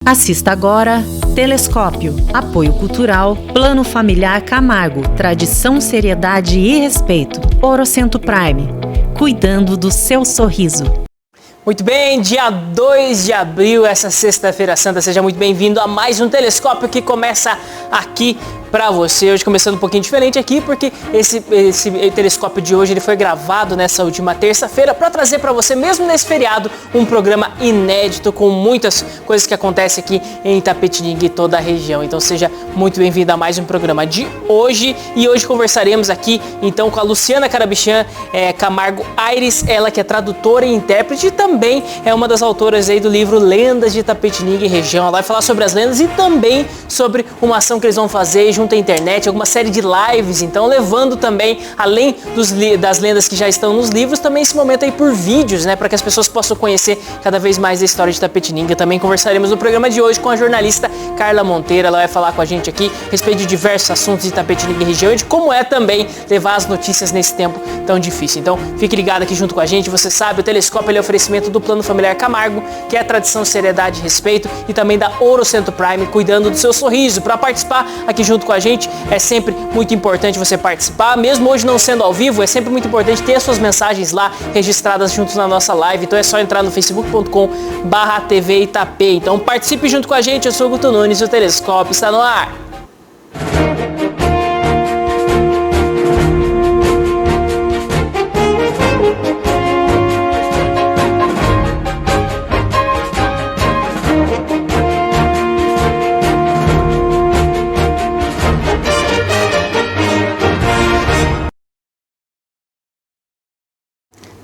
Assista agora Telescópio, Apoio Cultural, Plano Familiar Camargo, Tradição, Seriedade e Respeito. Orocento Prime, cuidando do seu sorriso. Muito bem, dia 2 de abril, essa sexta-feira santa, seja muito bem-vindo a mais um Telescópio que começa aqui para você. Hoje começando um pouquinho diferente aqui, porque esse telescópio de hoje ele foi gravado nessa última terça-feira para trazer para você, mesmo nesse feriado, um programa inédito com muitas coisas que acontecem aqui em Itapetininga e toda a região. Então seja muito bem-vindo a mais um programa de hoje. E hoje conversaremos aqui então com a Luciana Carabichan Camargo Aires, ela que é tradutora e intérprete e também é uma das autoras aí do livro Lendas de Itapetininga e região. Ela vai falar sobre as lendas e também sobre uma ação que eles vão fazer junto à internet, alguma série de lives, então levando também, além das lendas que já estão nos livros, também esse momento aí por vídeos, né, para que as pessoas possam conhecer cada vez mais a história de Itapetininga. Também conversaremos no programa de hoje com a jornalista Carla Monteiro. Ela vai falar com a gente aqui a respeito de diversos assuntos de Itapetininga e região e de como é também levar as notícias nesse tempo tão difícil. Então fique ligado aqui junto com a gente. Você sabe, o Telescópio ele é oferecimento do Plano Familiar Camargo, que é a tradição, seriedade e respeito, e também da Orocento Prime, cuidando do seu sorriso. Para participar aqui junto com a gente, é sempre muito importante você participar, mesmo hoje não sendo ao vivo, é sempre muito importante ter as suas mensagens lá registradas juntos na nossa live. Então é só entrar no facebook.com/TV Itapê. Então participe junto com a gente. Eu sou o Guto Nunes e o Telescópio está no ar.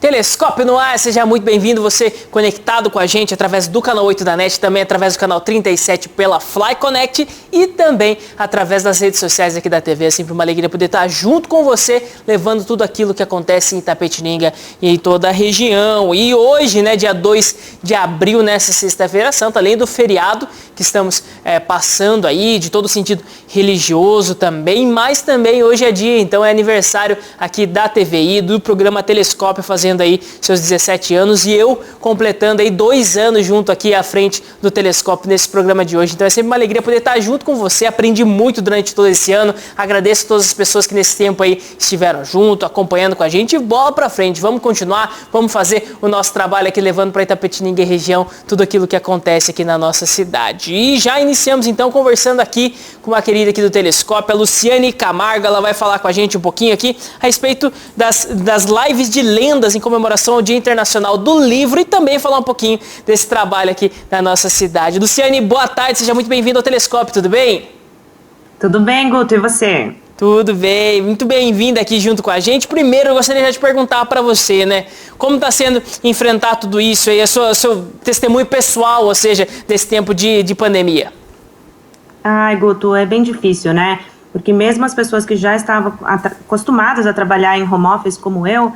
Telescópio no ar, seja muito bem-vindo, você conectado com a gente através do canal 8 da NET, também através do canal 37 pela Fly Connect e também através das redes sociais aqui da TV. É sempre uma alegria poder estar junto com você, levando tudo aquilo que acontece em Itapetininga e em toda a região. E hoje, né, dia 2 de abril, nessa sexta-feira santa, além do feriado que estamos passando aí, de todo sentido religioso também, mas também hoje é dia, então é aniversário aqui da TVI, do programa Telescópio, fazendo aí seus 17 anos e eu completando aí 2 anos junto aqui à frente do Telescópio nesse programa de hoje. Então é sempre uma alegria poder estar junto com você, aprendi muito durante todo esse ano, agradeço a todas as pessoas que nesse tempo aí estiveram junto, acompanhando com a gente e bola pra frente, vamos continuar, vamos fazer o nosso trabalho aqui levando para Itapetininga e região tudo aquilo que acontece aqui na nossa cidade. E já iniciamos então conversando aqui com uma querida aqui do Telescópio, a Luciane Camargo. Ela vai falar com a gente um pouquinho aqui a respeito das lives de lendas em comemoração ao Dia Internacional do Livro e também falar um pouquinho desse trabalho aqui na nossa cidade. Luciane, boa tarde, seja muito bem-vindo ao Telescópio, tudo bem? Tudo bem, Guto, e você? Tudo bem, muito bem-vinda aqui junto com a gente. Primeiro, eu gostaria já de perguntar para você, né, como está sendo enfrentar tudo isso aí, seu testemunho pessoal, ou seja, desse tempo de pandemia? Ai, Guto, é bem difícil, né? Porque mesmo as pessoas que já estavam acostumadas a trabalhar em home office como eu,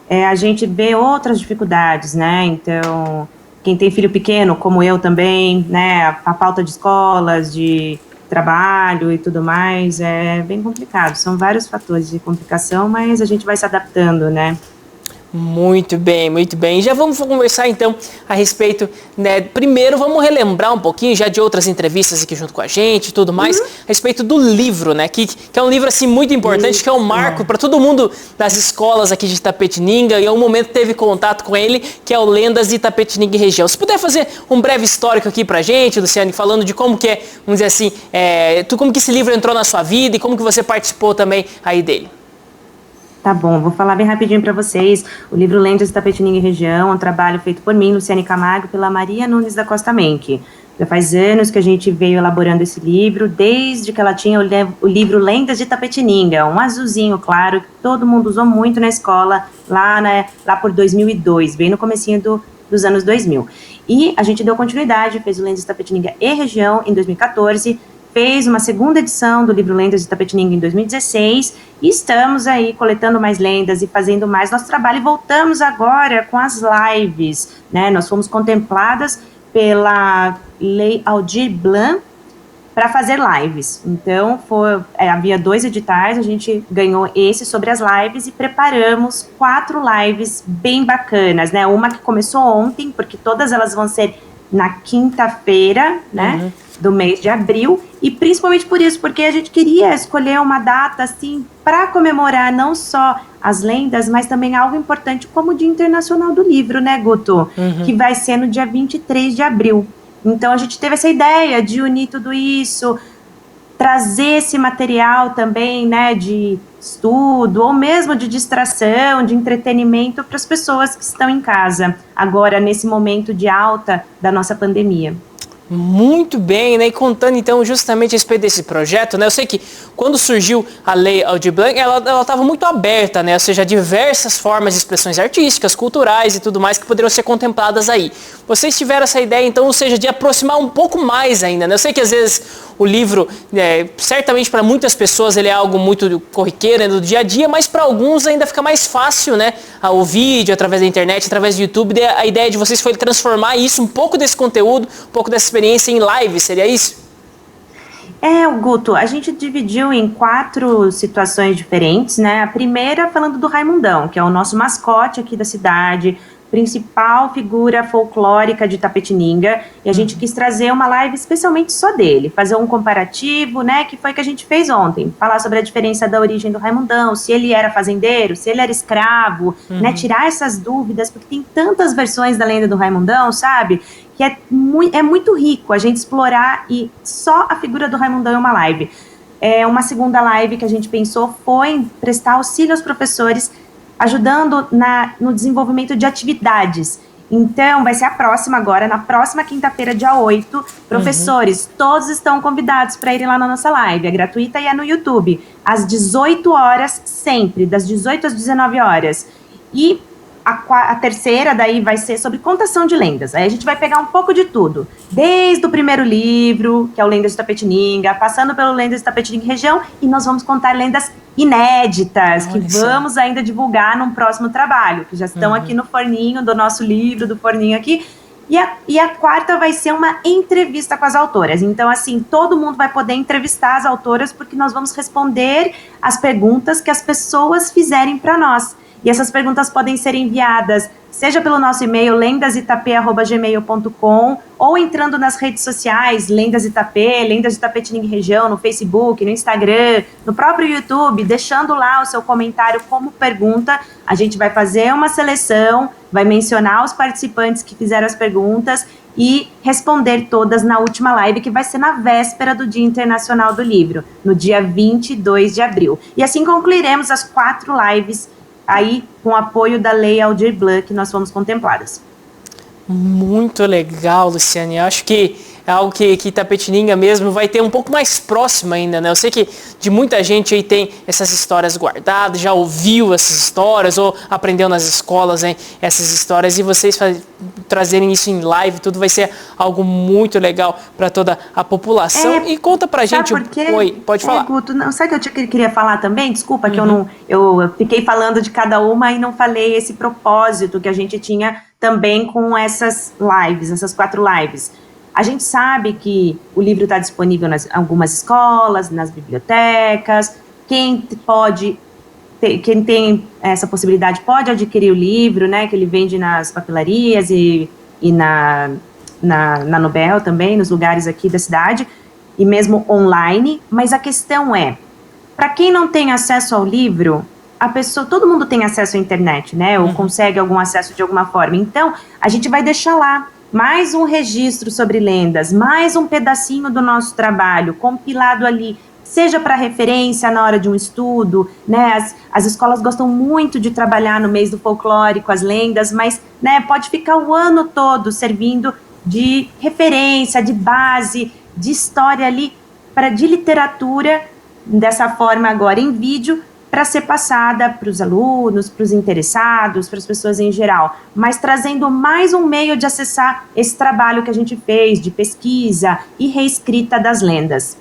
a gente vê outras dificuldades, né? Então, quem tem filho pequeno, como eu também, né? A falta de escolas, de trabalho e tudo mais, é bem complicado. São vários fatores de complicação, mas a gente vai se adaptando, né? Muito bem, muito bem. Já vamos conversar então a respeito, né? Primeiro vamos relembrar um pouquinho já de outras entrevistas aqui junto com a gente e tudo mais, a respeito do livro, né? Que é um livro assim muito importante, que é um marco para todo mundo das escolas aqui de Itapetininga e em um momento teve contato com ele, que é o Lendas de Itapetininga e região. Se puder fazer um breve histórico aqui pra gente, Luciane, falando de como que é, vamos dizer assim, como que esse livro entrou na sua vida e como que você participou também aí dele. Tá bom, vou falar bem rapidinho para vocês. O livro Lendas de Itapetininga e região é um trabalho feito por mim, Luciane Camargo, pela Maria Nunes da Costa Menck. Já faz anos que a gente veio elaborando esse livro, desde que ela tinha o livro Lendas de Itapetininga, um azulzinho claro, que todo mundo usou muito na escola, lá por 2002, bem no comecinho dos anos 2000. E a gente deu continuidade, fez o Lendas de Itapetininga e região em 2014, fez uma segunda edição do livro Lendas de Itapetininga em 2016 e estamos aí coletando mais lendas e fazendo mais nosso trabalho e voltamos agora com as lives, né? Nós fomos contempladas pela Lei Aldir Blanc para fazer lives. Então, havia 2 editais, a gente ganhou esse sobre as lives e preparamos 4 lives bem bacanas, né? Uma que começou ontem, porque todas elas vão ser na quinta-feira, né, do mês de abril, e principalmente por isso, porque a gente queria escolher uma data, assim, para comemorar não só as lendas, mas também algo importante como o Dia Internacional do Livro, né, Guto? Que vai ser no dia 23 de abril. Então, a gente teve essa ideia de unir tudo isso, trazer esse material também, né, de estudo, ou mesmo de distração, de entretenimento para as pessoas que estão em casa, agora nesse momento de alta da nossa pandemia. Muito bem, né? E contando então justamente a respeito desse projeto, né? Eu sei que quando surgiu a Lei Aldir Blanc, ela estava muito aberta, né? Ou seja, diversas formas de expressões artísticas, culturais e tudo mais que poderiam ser contempladas aí. Vocês tiveram essa ideia, então, ou seja, de aproximar um pouco mais ainda, né? Eu sei que às vezes o livro, certamente para muitas pessoas ele é algo muito corriqueiro, né, do dia a dia, mas para alguns ainda fica mais fácil, né? O vídeo, através da internet, através do YouTube. A ideia de vocês foi transformar isso, um pouco desse conteúdo, um pouco dessa experiência em live, seria isso? Guto, a gente dividiu em 4 situações diferentes, né? A primeira falando do Raimundão, que é o nosso mascote aqui da cidade, principal figura folclórica de Itapetininga, e a gente quis trazer uma live especialmente só dele, fazer um comparativo, né, que foi que a gente fez ontem, falar sobre a diferença da origem do Raimundão, se ele era fazendeiro, se ele era escravo, né, tirar essas dúvidas, porque tem tantas versões da lenda do Raimundão, sabe, que é muito rico a gente explorar, e só a figura do Raimundão em uma live. Uma segunda live que a gente pensou foi em prestar auxílio aos professores, ajudando no desenvolvimento de atividades. Então, vai ser a próxima agora, na próxima quinta-feira, dia 8, professores, todos estão convidados para irem lá na nossa live, é gratuita e é no YouTube, às 18 horas sempre, das 18 às 19 horas. E a terceira daí vai ser sobre contação de lendas. Aí a gente vai pegar um pouco de tudo, desde o primeiro livro, que é o Lendas de Itapetininga, passando pelo Lendas de Itapetininga e região, e nós vamos contar lendas inéditas, que vamos ainda divulgar num próximo trabalho, que já estão aqui no forninho do nosso livro, do forninho aqui. E a quarta vai ser uma entrevista com as autoras. Então, assim, todo mundo vai poder entrevistar as autoras, porque nós vamos responder as perguntas que as pessoas fizerem para nós. E essas perguntas podem ser enviadas, seja pelo nosso e-mail, lendasitap@gmail.com, ou entrando nas redes sociais, Lendas Itapê, Lendas de Itapetininga e Região, no Facebook, no Instagram, no próprio YouTube, deixando lá o seu comentário como pergunta. A gente vai fazer uma seleção, vai mencionar os participantes que fizeram as perguntas e responder todas na última live, que vai ser na véspera do Dia Internacional do Livro, no dia 22 de abril. E assim concluiremos as 4 lives aí com o apoio da Lei Aldir Blanc que nós fomos contempladas. Muito legal, Luciane. Eu acho que é algo que Itapetininga mesmo vai ter um pouco mais próximo ainda, né? Eu sei que de muita gente aí tem essas histórias guardadas, já ouviu essas histórias ou aprendeu nas escolas, hein, essas histórias, e vocês trazerem isso em live, tudo vai ser algo muito legal para toda a população. E conta pra gente... Oi, pode falar. Guto, não, sabe o que eu queria falar também? Desculpa que eu fiquei falando de cada uma e não falei esse propósito que a gente tinha também com essas lives, essas 4 lives. A gente sabe que o livro está disponível em algumas escolas, nas bibliotecas. Quem tem essa possibilidade pode adquirir o livro, né? Que ele vende nas papelarias e na Nobel também, nos lugares aqui da cidade, e mesmo online. Mas a questão é, para quem não tem acesso ao livro, todo mundo tem acesso à internet, né? Ou consegue algum acesso de alguma forma. Então, a gente vai deixar lá mais um registro sobre lendas, mais um pedacinho do nosso trabalho, compilado ali, seja para referência na hora de um estudo, né? As escolas gostam muito de trabalhar no mês do folclore com as lendas, mas, né, pode ficar o ano todo servindo de referência, de base, de história ali, de literatura, dessa forma agora em vídeo, para ser passada para os alunos, para os interessados, para as pessoas em geral, mas trazendo mais um meio de acessar esse trabalho que a gente fez de pesquisa e reescrita das lendas.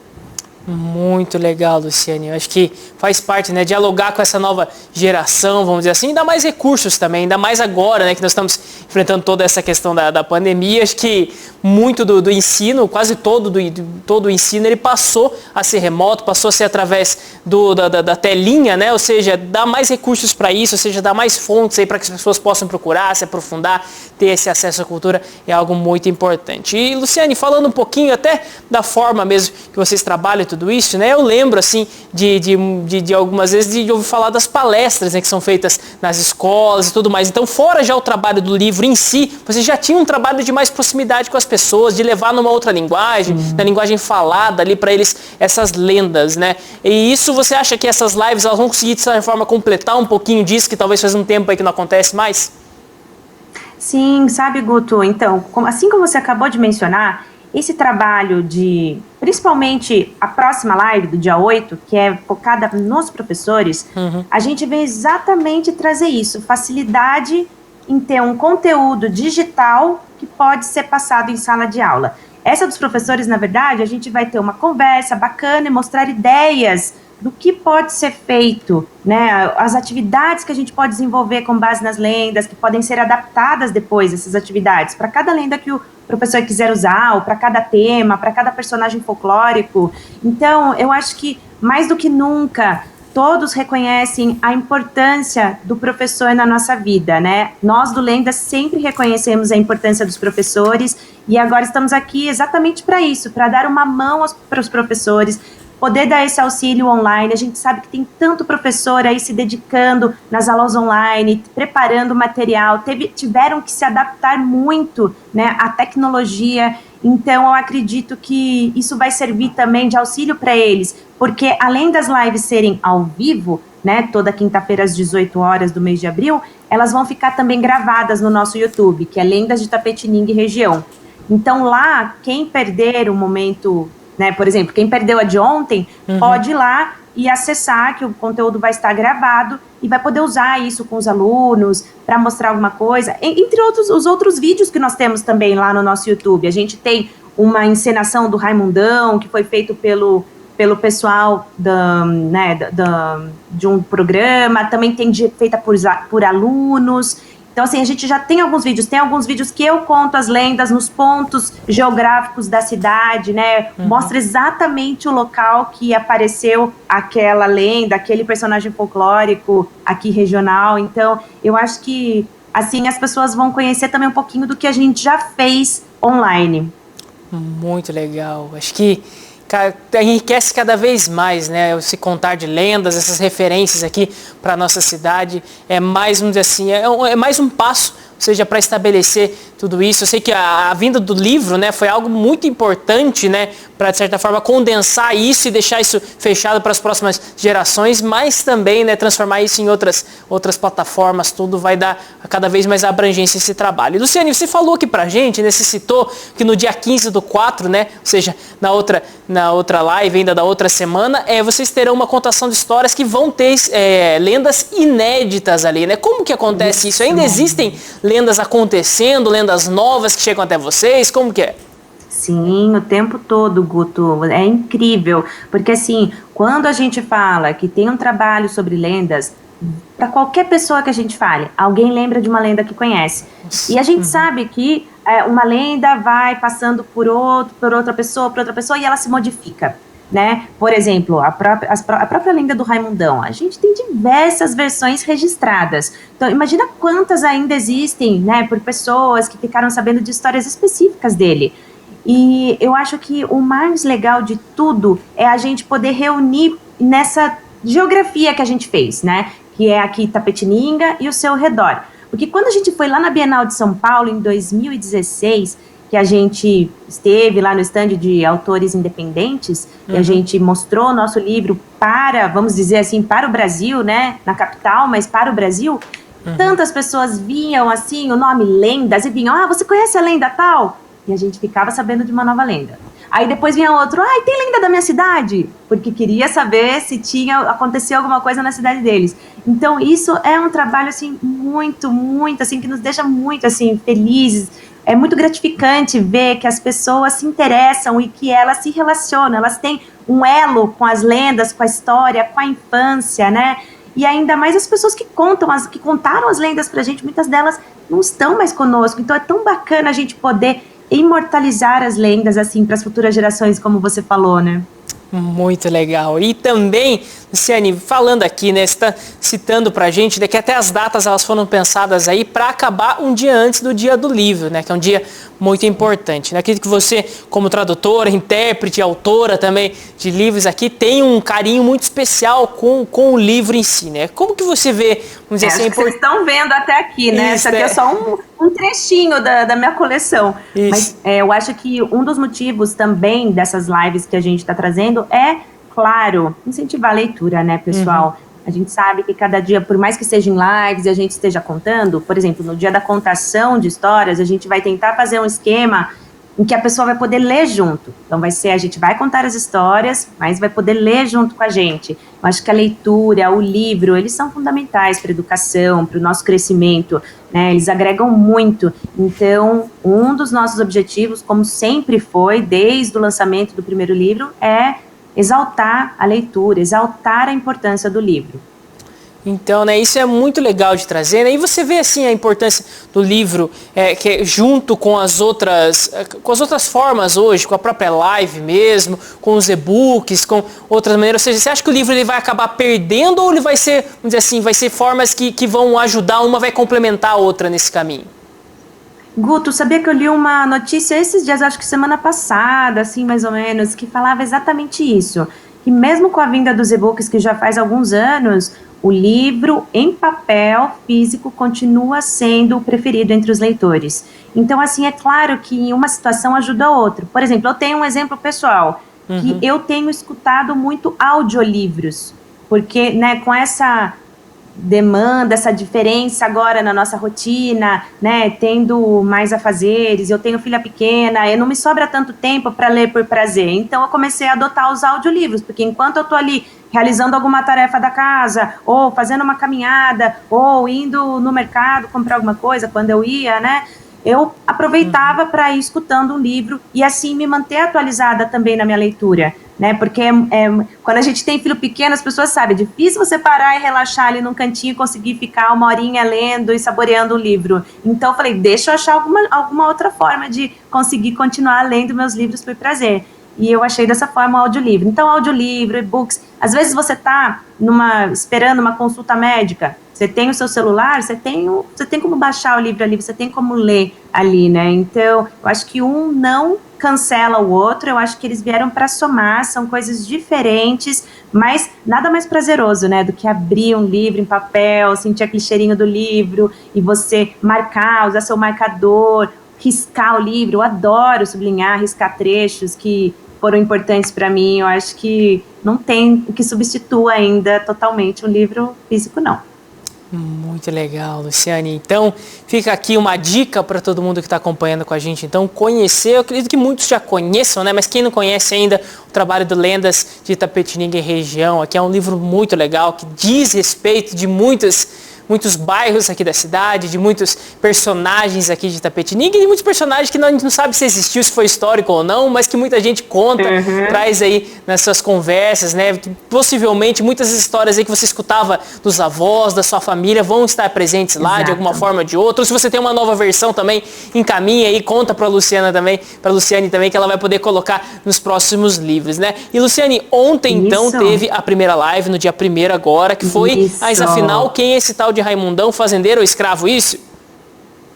Muito legal, Luciane. Eu acho que faz parte, né, dialogar com essa nova geração, vamos dizer assim, e dar mais recursos também, ainda mais agora, né, que nós estamos enfrentando toda essa questão da pandemia. Acho que muito do ensino, quase todo o ensino, ele passou a ser remoto, passou a ser através da telinha, né, ou seja, dar mais recursos para isso, ou seja, dar mais fontes aí para que as pessoas possam procurar, se aprofundar, ter esse acesso à cultura é algo muito importante. E, Luciane, falando um pouquinho até da forma mesmo que vocês trabalham tudo isso, né? Eu lembro, assim, de algumas vezes de ouvir falar das palestras, né, que são feitas nas escolas e tudo mais. Então, fora já o trabalho do livro em si, você já tinha um trabalho de mais proximidade com as pessoas, de levar numa outra linguagem, na linguagem falada ali para eles essas lendas, né? E isso, você acha que essas lives elas vão conseguir, de certa forma, completar um pouquinho disso, que talvez faz um tempo aí que não acontece mais? Sim, sabe, Guto? Então, assim como você acabou de mencionar, esse trabalho de, principalmente a próxima live do dia 8, que é focada nos professores, a gente vem exatamente trazer isso, facilidade em ter um conteúdo digital que pode ser passado em sala de aula. Essa dos professores, na verdade, a gente vai ter uma conversa bacana e mostrar ideias do que pode ser feito, né? As atividades que a gente pode desenvolver com base nas lendas, que podem ser adaptadas depois, essas atividades, para cada lenda que o professor quiser usar, ou para cada tema, para cada personagem folclórico. Então, eu acho que, mais do que nunca, todos reconhecem a importância do professor na nossa vida, né? Nós do Lendas sempre reconhecemos a importância dos professores e agora estamos aqui exatamente para isso, para dar uma mão para os professores, poder dar esse auxílio online. A gente sabe que tem tanto professor aí se dedicando nas aulas online, preparando material, tiveram que se adaptar muito, né, à tecnologia. Então, eu acredito que isso vai servir também de auxílio para eles, porque além das lives serem ao vivo, né, toda quinta-feira às 18 horas do mês de abril, elas vão ficar também gravadas no nosso YouTube, que é Lendas de Tapetininga e Região. Então, lá, quem perder o momento, né, por exemplo, quem perdeu a de ontem, pode ir lá e acessar, que o conteúdo vai estar gravado e vai poder usar isso com os alunos para mostrar alguma coisa, entre os outros vídeos que nós temos também lá no nosso YouTube. A gente tem uma encenação do Raimundão, que foi feito pelo pessoal de um programa, também tem feita por alunos. Então, assim, a gente já tem alguns vídeos que eu conto as lendas nos pontos geográficos da cidade, né? Mostra exatamente o local que apareceu aquela lenda, aquele personagem folclórico aqui regional. Então, eu acho que, assim, as pessoas vão conhecer também um pouquinho do que a gente já fez online. Muito legal. Acho que enriquece cada vez mais, né? Se contar de lendas, essas referências aqui para nossa cidade, é mais, vamos dizer assim, é mais um passo, ou seja, para estabelecer tudo isso. Eu sei que a vinda do livro, né, foi algo muito importante, né, para, de certa forma, condensar isso e deixar isso fechado para as próximas gerações, mas também, né, transformar isso em outras plataformas, tudo vai dar cada vez mais abrangência a esse trabalho. E, Luciane, você falou aqui pra gente, né, você citou que no dia 15/4, né, ou seja, na outra live, ainda da outra semana, vocês terão uma contação de histórias que vão ter lendas inéditas ali, né? Como que acontece isso? Ainda existem lendas acontecendo, lendas novas que chegam até vocês? Como que é? Sim, o tempo todo, Guto. É incrível, porque assim, quando a gente fala que tem um trabalho sobre lendas, para qualquer pessoa que a gente fale, alguém lembra de uma lenda que conhece. E a gente sabe que uma lenda vai passando por outra pessoa, e ela se modifica, né? Por exemplo, a própria lenda do Raimundão, a gente tem diversas versões registradas. Então, imagina quantas ainda existem, né, por pessoas que ficaram sabendo de histórias específicas dele. E eu acho que o mais legal de tudo é a gente poder reunir nessa geografia que a gente fez, né? Que é aqui Tapetininga e o seu redor. Porque quando a gente foi lá na Bienal de São Paulo, em 2016, que a gente esteve lá no stand de autores independentes, e a gente mostrou o nosso livro para, vamos dizer assim, para o Brasil, né? Na capital, mas para o Brasil, tantas pessoas vinham assim, o nome Lendas, e vinham, você conhece a lenda tal? E a gente ficava sabendo de uma nova lenda. Aí depois vinha outro, tem lenda da minha cidade? Porque queria saber se aconteceu alguma coisa na cidade deles. Então isso é um trabalho, assim, muito, muito, assim, que nos deixa muito, assim, felizes. É muito gratificante ver que as pessoas se interessam e que elas se relacionam, elas têm um elo com as lendas, com a história, com a infância, né? E ainda mais as pessoas que contaram as lendas pra gente, muitas delas não estão mais conosco. Então é tão bacana a gente poder imortalizar as lendas, assim, para as futuras gerações, como você falou, né? Muito legal. E também, Luciane, falando aqui, né, você está citando pra gente, que até as datas elas foram pensadas aí para acabar um dia antes do dia do livro, né, que é um dia muito importante. Né? Acredito que você, como tradutora, intérprete, autora também de livros aqui, tem um carinho muito especial com o livro em si, né? Como que você vê, vamos dizer assim... Vocês estão vendo até aqui, né? Isso aqui é só um trechinho da minha coleção. Isso. Mas eu acho que um dos motivos também dessas lives que a gente está trazendo é, claro, incentivar a leitura, né, pessoal? A gente sabe que cada dia, por mais que seja em lives e a gente esteja contando, por exemplo, no dia da contação de histórias, a gente vai tentar fazer um esquema em que a pessoa vai poder ler junto. Então a gente vai contar as histórias, mas vai poder ler junto com a gente. Eu acho que a leitura, o livro, eles são fundamentais para a educação, para o nosso crescimento, né? Eles agregam muito. Então, um dos nossos objetivos, como sempre foi, desde o lançamento do primeiro livro, é exaltar a leitura, exaltar a importância do livro. Então, né, isso é muito legal de trazer, né? E você vê assim a importância do livro, que junto com as outras formas hoje, com a própria live mesmo, com os e-books, com outras maneiras. Ou seja, você acha que o livro ele vai acabar perdendo ou ele vai ser, vamos dizer assim, vai ser formas que vão ajudar, uma vai complementar a outra nesse caminho? Guto, sabia que eu li uma notícia esses dias, acho que semana passada, assim, mais ou menos, que falava exatamente isso. Que mesmo com a vinda dos e-books, que já faz alguns anos, o livro em papel físico continua sendo o preferido entre os leitores. Então, assim, é claro que uma situação ajuda a outra. Por exemplo, eu tenho um exemplo pessoal, que eu tenho escutado muito audiolivros, porque, né, com essa demanda, essa diferença agora na nossa rotina, né, tendo mais afazeres, eu tenho filha pequena, não me sobra tanto tempo para ler por prazer, então eu comecei a adotar os audiolivros, porque enquanto eu tô ali realizando alguma tarefa da casa, ou fazendo uma caminhada, ou indo no mercado comprar alguma coisa, quando eu ia, né, eu aproveitava para ir escutando um livro e assim me manter atualizada também na minha leitura, né? Porque quando a gente tem filho pequeno, as pessoas sabem, é difícil você parar e relaxar ali num cantinho e conseguir ficar uma horinha lendo e saboreando um livro. Então eu falei, deixa eu achar alguma outra forma de conseguir continuar lendo meus livros por prazer. E eu achei dessa forma o audiolivro. Então, audiolivro, e-books, às vezes você está esperando uma consulta médica, você tem o seu celular, você tem como baixar o livro ali, você tem como ler ali, né? Então, eu acho que um não cancela o outro, eu acho que eles vieram para somar, são coisas diferentes, mas nada mais prazeroso, né, do que abrir um livro em papel, sentir aquele cheirinho do livro, e você marcar, usar seu marcador, riscar o livro. Eu adoro sublinhar, riscar trechos que foram importantes para mim. Eu acho que não tem o que substitua ainda totalmente um livro físico, não. Muito legal, Luciane. Então, fica aqui uma dica para todo mundo que está acompanhando com a gente. Então, conhecer, eu acredito que muitos já conheçam, né? Mas quem não conhece ainda o trabalho do Lendas de Itapetininga e Região, aqui é um livro muito legal, que diz respeito de muitos bairros aqui da cidade, de muitos personagens aqui de Itapetininga e de muitos personagens que a gente não sabe se existiu, se foi histórico ou não, mas que muita gente conta, traz aí nas suas conversas, né? Que possivelmente muitas histórias aí que você escutava dos avós, da sua família, vão estar presentes lá. Exato. De alguma forma ou de outra. Ou se você tem uma nova versão também, encaminha aí, conta para Luciane também, que ela vai poder colocar nos próximos livros, né? E Luciane, ontem então teve a primeira live, no dia 1º agora, que foi, mas afinal, quem é esse tal de Raimundão, fazendeiro ou escravo, isso?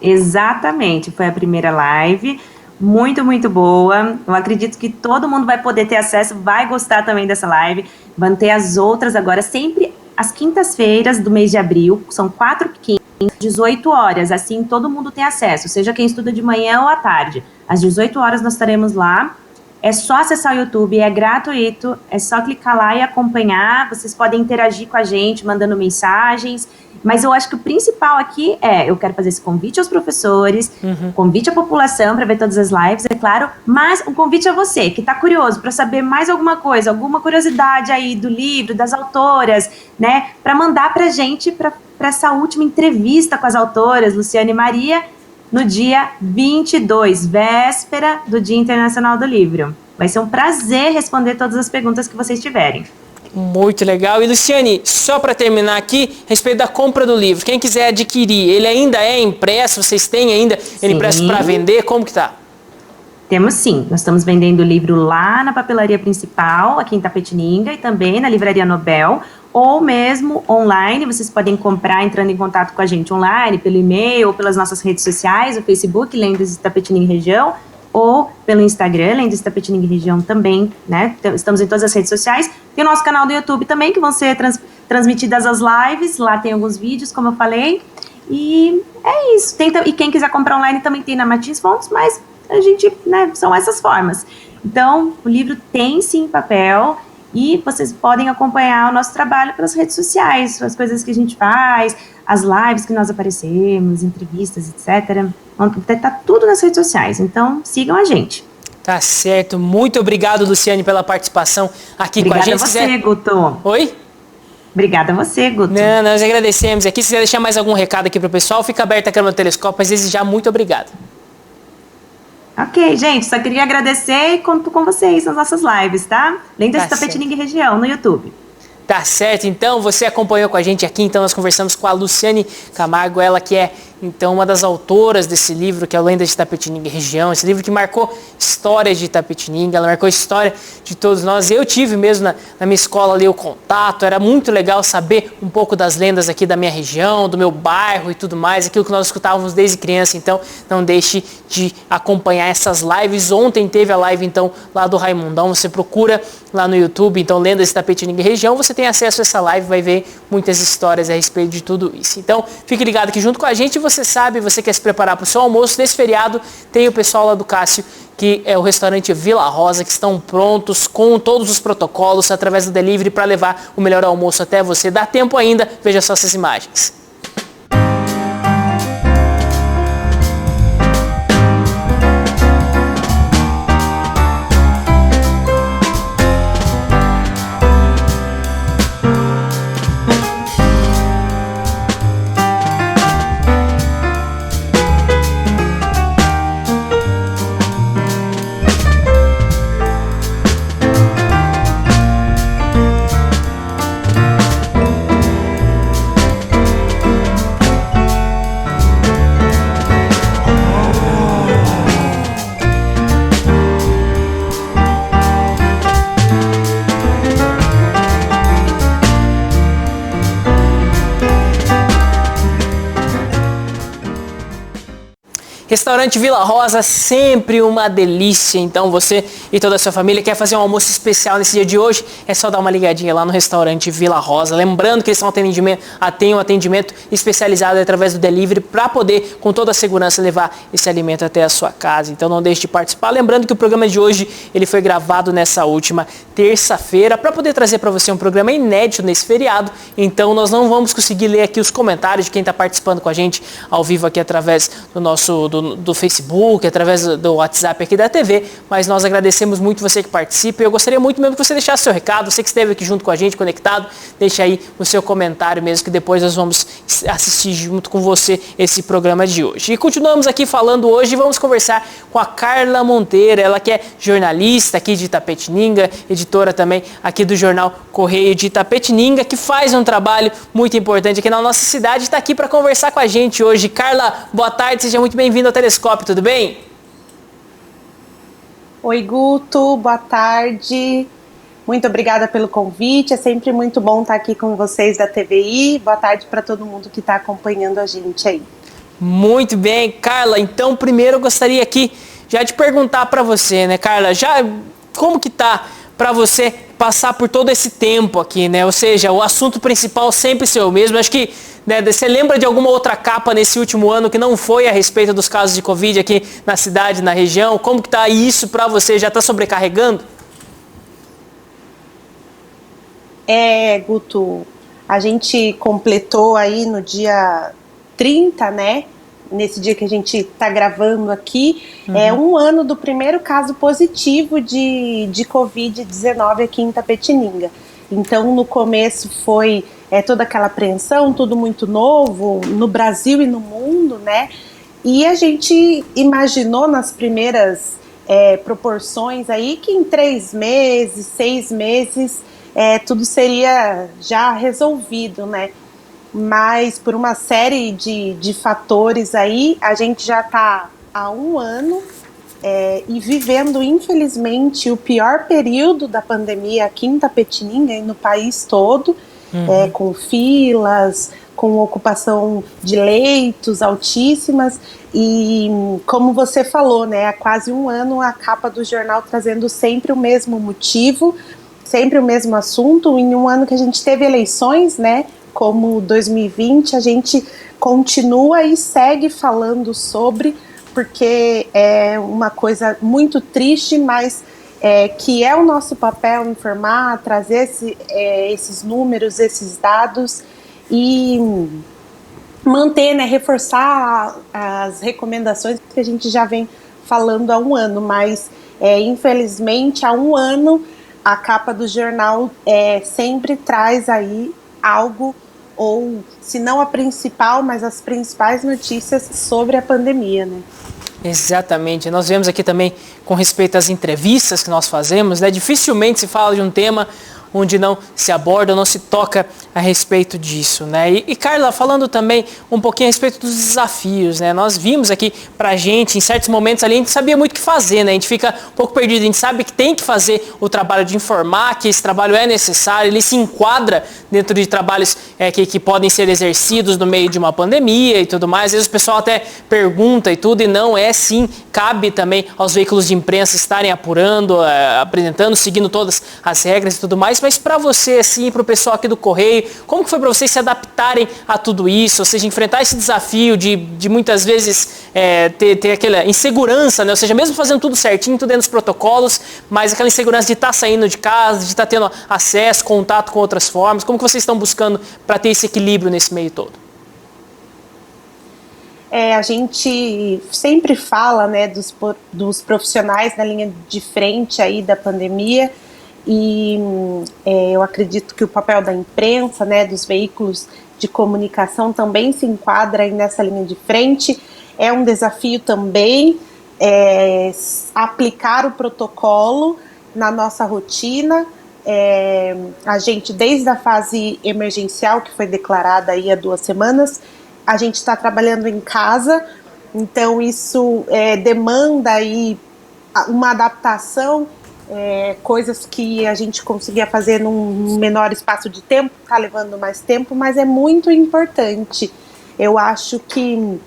Exatamente, foi a primeira live, muito, muito boa. Eu acredito que todo mundo vai poder ter acesso, vai gostar também dessa live. Vão ter as outras agora, sempre às quintas-feiras do mês de abril, são 4h15, 18 horas, assim todo mundo tem acesso, seja quem estuda de manhã ou à tarde. Às 18 horas nós estaremos lá. É só acessar o YouTube, é gratuito, é só clicar lá e acompanhar. Vocês podem interagir com a gente, mandando mensagens. Mas eu acho que o principal aqui eu quero fazer esse convite aos professores, convite à população para ver todas as lives, é claro, mas um convite a você, que está curioso para saber mais alguma coisa, alguma curiosidade aí do livro, das autoras, né, para mandar para a gente, para essa última entrevista com as autoras, Luciane e Maria, no dia 22, véspera do Dia Internacional do Livro. Vai ser um prazer responder todas as perguntas que vocês tiverem. Muito legal. E Luciane, só para terminar aqui, a respeito da compra do livro, quem quiser adquirir, ele ainda é impresso? Vocês têm ainda ele impresso para vender? Como que tá? Temos sim, nós estamos vendendo o livro lá na papelaria principal, aqui em Itapetininga, e também na Livraria Nobel, ou mesmo online. Vocês podem comprar entrando em contato com a gente online, pelo e-mail, ou pelas nossas redes sociais, o Facebook, Lendas de Itapetininga Região, ou pelo Instagram, Lendas de Itapetininga Região também, né? Estamos em todas as redes sociais. Tem o nosso canal do YouTube também, que vão ser transmitidas as lives, lá tem alguns vídeos, como eu falei, e é isso. E quem quiser comprar online também tem na Martins Fontes, mas a gente, né, são essas formas. Então, o livro tem sim papel e vocês podem acompanhar o nosso trabalho pelas redes sociais, as coisas que a gente faz, as lives que nós aparecemos, entrevistas, etc. Tá tudo nas redes sociais, então sigam a gente. Tá certo. Muito obrigado, Luciane, pela participação aqui com a gente. Obrigada a você, Guto. Oi? Obrigada a você, Guto. Não, nós agradecemos. Aqui, se quiser deixar mais algum recado aqui para o pessoal, fica aberta a câmera do telescópio, mas desde já, muito obrigado. Ok, gente, só queria agradecer e conto com vocês nas nossas lives, tá? Lendas de Itapetininga Região, no YouTube. Tá certo, então, você acompanhou com a gente aqui, então nós conversamos com a Luciane Camargo, ela que é, então, uma das autoras desse livro, que é o Lendas de Itapetininga Região, esse livro que marcou histórias de Itapetininga, ela marcou a história de todos nós. Eu tive mesmo na minha escola ali o contato, era muito legal saber um pouco das lendas aqui da minha região, do meu bairro e tudo mais, aquilo que nós escutávamos desde criança, então não deixe de acompanhar essas lives. Ontem teve a live, então, lá do Raimundão, você procura lá no YouTube, então, Lendas de Itapetininga Região, você tem acesso a essa live, vai ver muitas histórias a respeito de tudo isso. Então, fique ligado aqui junto com a gente. Você sabe, você quer se preparar para o seu almoço, nesse feriado tem o pessoal lá do Cássio, que é o restaurante Vila Rosa, que estão prontos com todos os protocolos através do delivery para levar o melhor almoço até você. Dá tempo ainda, veja só essas imagens. Restaurante Vila Rosa, sempre uma delícia. Então você e toda a sua família quer fazer um almoço especial nesse dia de hoje, é só dar uma ligadinha lá no restaurante Vila Rosa. Lembrando que eles têm um atendimento especializado através do delivery para poder, com toda a segurança, levar esse alimento até a sua casa. Então não deixe de participar. Lembrando que o programa de hoje ele foi gravado nessa última terça-feira para poder trazer para você um programa inédito nesse feriado. Então nós não vamos conseguir ler aqui os comentários de quem está participando com a gente ao vivo aqui através do Facebook, através do WhatsApp aqui da TV, mas nós agradecemos muito você que participa. Eu gostaria muito mesmo que você deixasse seu recado, você que esteve aqui junto com a gente, conectado, deixa aí o seu comentário mesmo, que depois nós vamos assistir junto com você esse programa de hoje. E continuamos aqui falando hoje, vamos conversar com a Carla Monteiro, ela que é jornalista aqui de Itapetininga, editora também aqui do jornal Correio de Itapetininga, que faz um trabalho muito importante aqui na nossa cidade, está aqui para conversar com a gente hoje. Carla, boa tarde, seja muito bem-vinda ao Telescópio, tudo bem? Oi, Guto, boa tarde. Muito obrigada pelo convite, é sempre muito bom estar aqui com vocês da TVI. Boa tarde para todo mundo que está acompanhando a gente aí. Muito bem, Carla, então primeiro eu gostaria aqui já de perguntar para você, né, Carla, como que tá para você passar por todo esse tempo aqui, né? Ou seja, o assunto principal sempre ser o mesmo. Acho que, né, você lembra de alguma outra capa nesse último ano que não foi a respeito dos casos de Covid aqui na cidade, na região? Como que tá isso para você? Já está sobrecarregando? Guto, a gente completou aí no dia 30, né? Nesse dia que a gente está gravando aqui, um ano do primeiro caso positivo de Covid-19 aqui em Itapetininga. Então, no começo foi toda aquela apreensão, tudo muito novo, no Brasil e no mundo, né? E a gente imaginou nas primeiras proporções aí que em 3 meses, 6 meses, tudo seria já resolvido, né? Mas por uma série de fatores aí, a gente já está há 1 ano e vivendo, infelizmente, o pior período da pandemia aqui em Itapetininga e no país todo, com filas, com ocupação de leitos altíssimas. E como você falou, né, há quase 1 ano a capa do jornal trazendo sempre o mesmo motivo, sempre o mesmo assunto. Em 1 ano que a gente teve eleições, né, como 2020, a gente continua e segue falando sobre, porque é uma coisa muito triste, mas que é o nosso papel informar, trazer esses números, esses dados e manter, né, reforçar as recomendações que a gente já vem falando há 1 ano, mas infelizmente há 1 ano a capa do jornal sempre traz aí algo, ou se não a principal, mas as principais notícias sobre a pandemia, né? Exatamente, nós vemos aqui também com respeito às entrevistas que nós fazemos, né? Dificilmente se fala de um tema onde não se aborda, não se toca a respeito disso, né? E Carla, falando também um pouquinho a respeito dos desafios, né? Nós vimos aqui pra gente, em certos momentos ali, a gente sabia muito o que fazer, né? A gente fica um pouco perdido, a gente sabe que tem que fazer o trabalho de informar, que esse trabalho é necessário, ele se enquadra dentro de trabalhos que podem ser exercidos no meio de uma pandemia e tudo mais. Às vezes o pessoal até pergunta e tudo, e não é sim, cabe também aos veículos de imprensa estarem apurando, apresentando, seguindo todas as regras e tudo mais. Mas para você, assim, para o pessoal aqui do Correio, como que foi para vocês se adaptarem a tudo isso? Ou seja, enfrentar esse desafio de muitas vezes ter aquela insegurança, né? Ou seja, mesmo fazendo tudo certinho, tudo dentro dos protocolos, mas aquela insegurança de estar saindo de casa, de estar tendo acesso, contato com outras formas. Como que vocês estão buscando para ter esse equilíbrio nesse meio todo? A gente sempre fala, né, dos profissionais na linha de frente aí da pandemia, e eu acredito que o papel da imprensa, né, dos veículos de comunicação também se enquadra aí nessa linha de frente. É um desafio também aplicar o protocolo na nossa rotina. A gente, desde a fase emergencial, que foi declarada aí há 2 semanas, a gente está trabalhando em casa, então isso demanda aí uma adaptação, coisas que a gente conseguia fazer num menor espaço de tempo, está levando mais tempo, mas é muito importante. Eu acho que,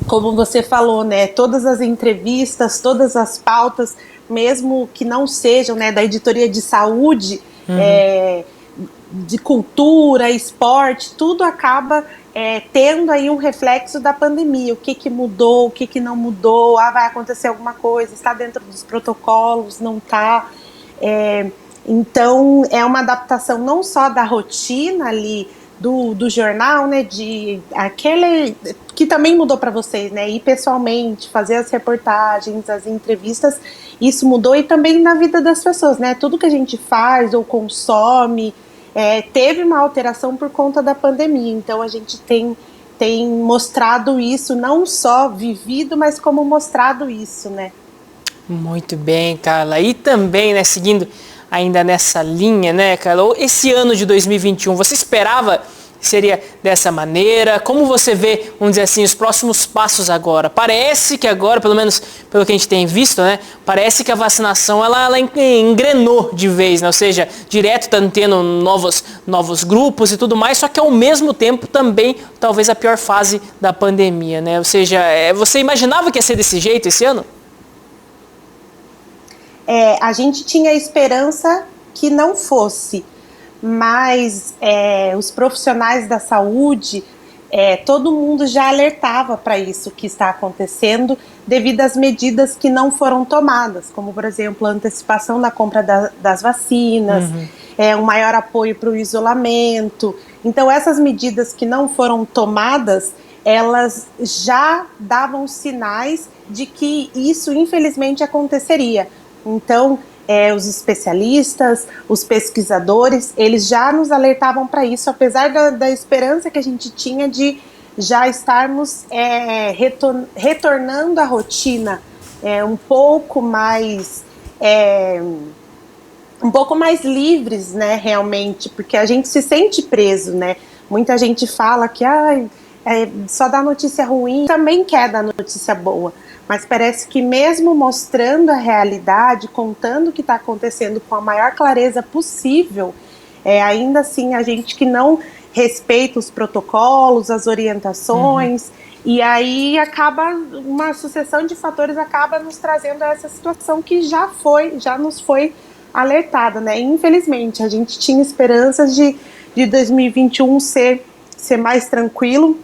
como você falou, né, todas as entrevistas, todas as pautas, mesmo que não sejam, né, da editoria de saúde, de cultura, esporte, tudo acaba tendo aí um reflexo da pandemia. O que mudou, o que não mudou, vai acontecer alguma coisa, está dentro dos protocolos, não está. Então, é uma adaptação não só da rotina ali do jornal, né, de aquele que também mudou para vocês, né, ir pessoalmente, fazer as reportagens, as entrevistas, isso mudou, e também na vida das pessoas, né, tudo que a gente faz ou consome, teve uma alteração por conta da pandemia. Então a gente tem mostrado isso, não só vivido, mas como mostrado isso, né? Muito bem, Carla. E também, né, seguindo ainda nessa linha, né, Carla, esse ano de 2021, você esperava que seria dessa maneira? Como você vê, vamos dizer assim, os próximos passos agora? Parece que agora, pelo menos pelo que a gente tem visto, né, parece que a vacinação ela engrenou de vez, né? Ou seja, direto está tendo novos grupos e tudo mais, só que ao mesmo tempo também talvez a pior fase da pandemia, né? Ou seja, você imaginava que ia ser desse jeito esse ano? A gente tinha esperança que não fosse, mas os profissionais da saúde, todo mundo já alertava para isso que está acontecendo devido às medidas que não foram tomadas, como, por exemplo, a antecipação da compra das vacinas, um maior apoio para o isolamento. Então, essas medidas que não foram tomadas, elas já davam sinais de que isso, infelizmente, aconteceria. Então, os especialistas, os pesquisadores, eles já nos alertavam para isso, apesar da esperança que a gente tinha de já estarmos retornando à rotina um pouco mais livres, né, realmente, porque a gente se sente preso, né? Muita gente fala que só dá notícia ruim, também quer dar notícia boa, mas parece que mesmo mostrando a realidade, contando o que está acontecendo com a maior clareza possível, ainda assim a gente que não respeita os protocolos, as orientações, e aí acaba, uma sucessão de fatores acaba nos trazendo a essa situação que já nos foi alertada, né? Infelizmente, a gente tinha esperanças de 2021 ser mais tranquilo.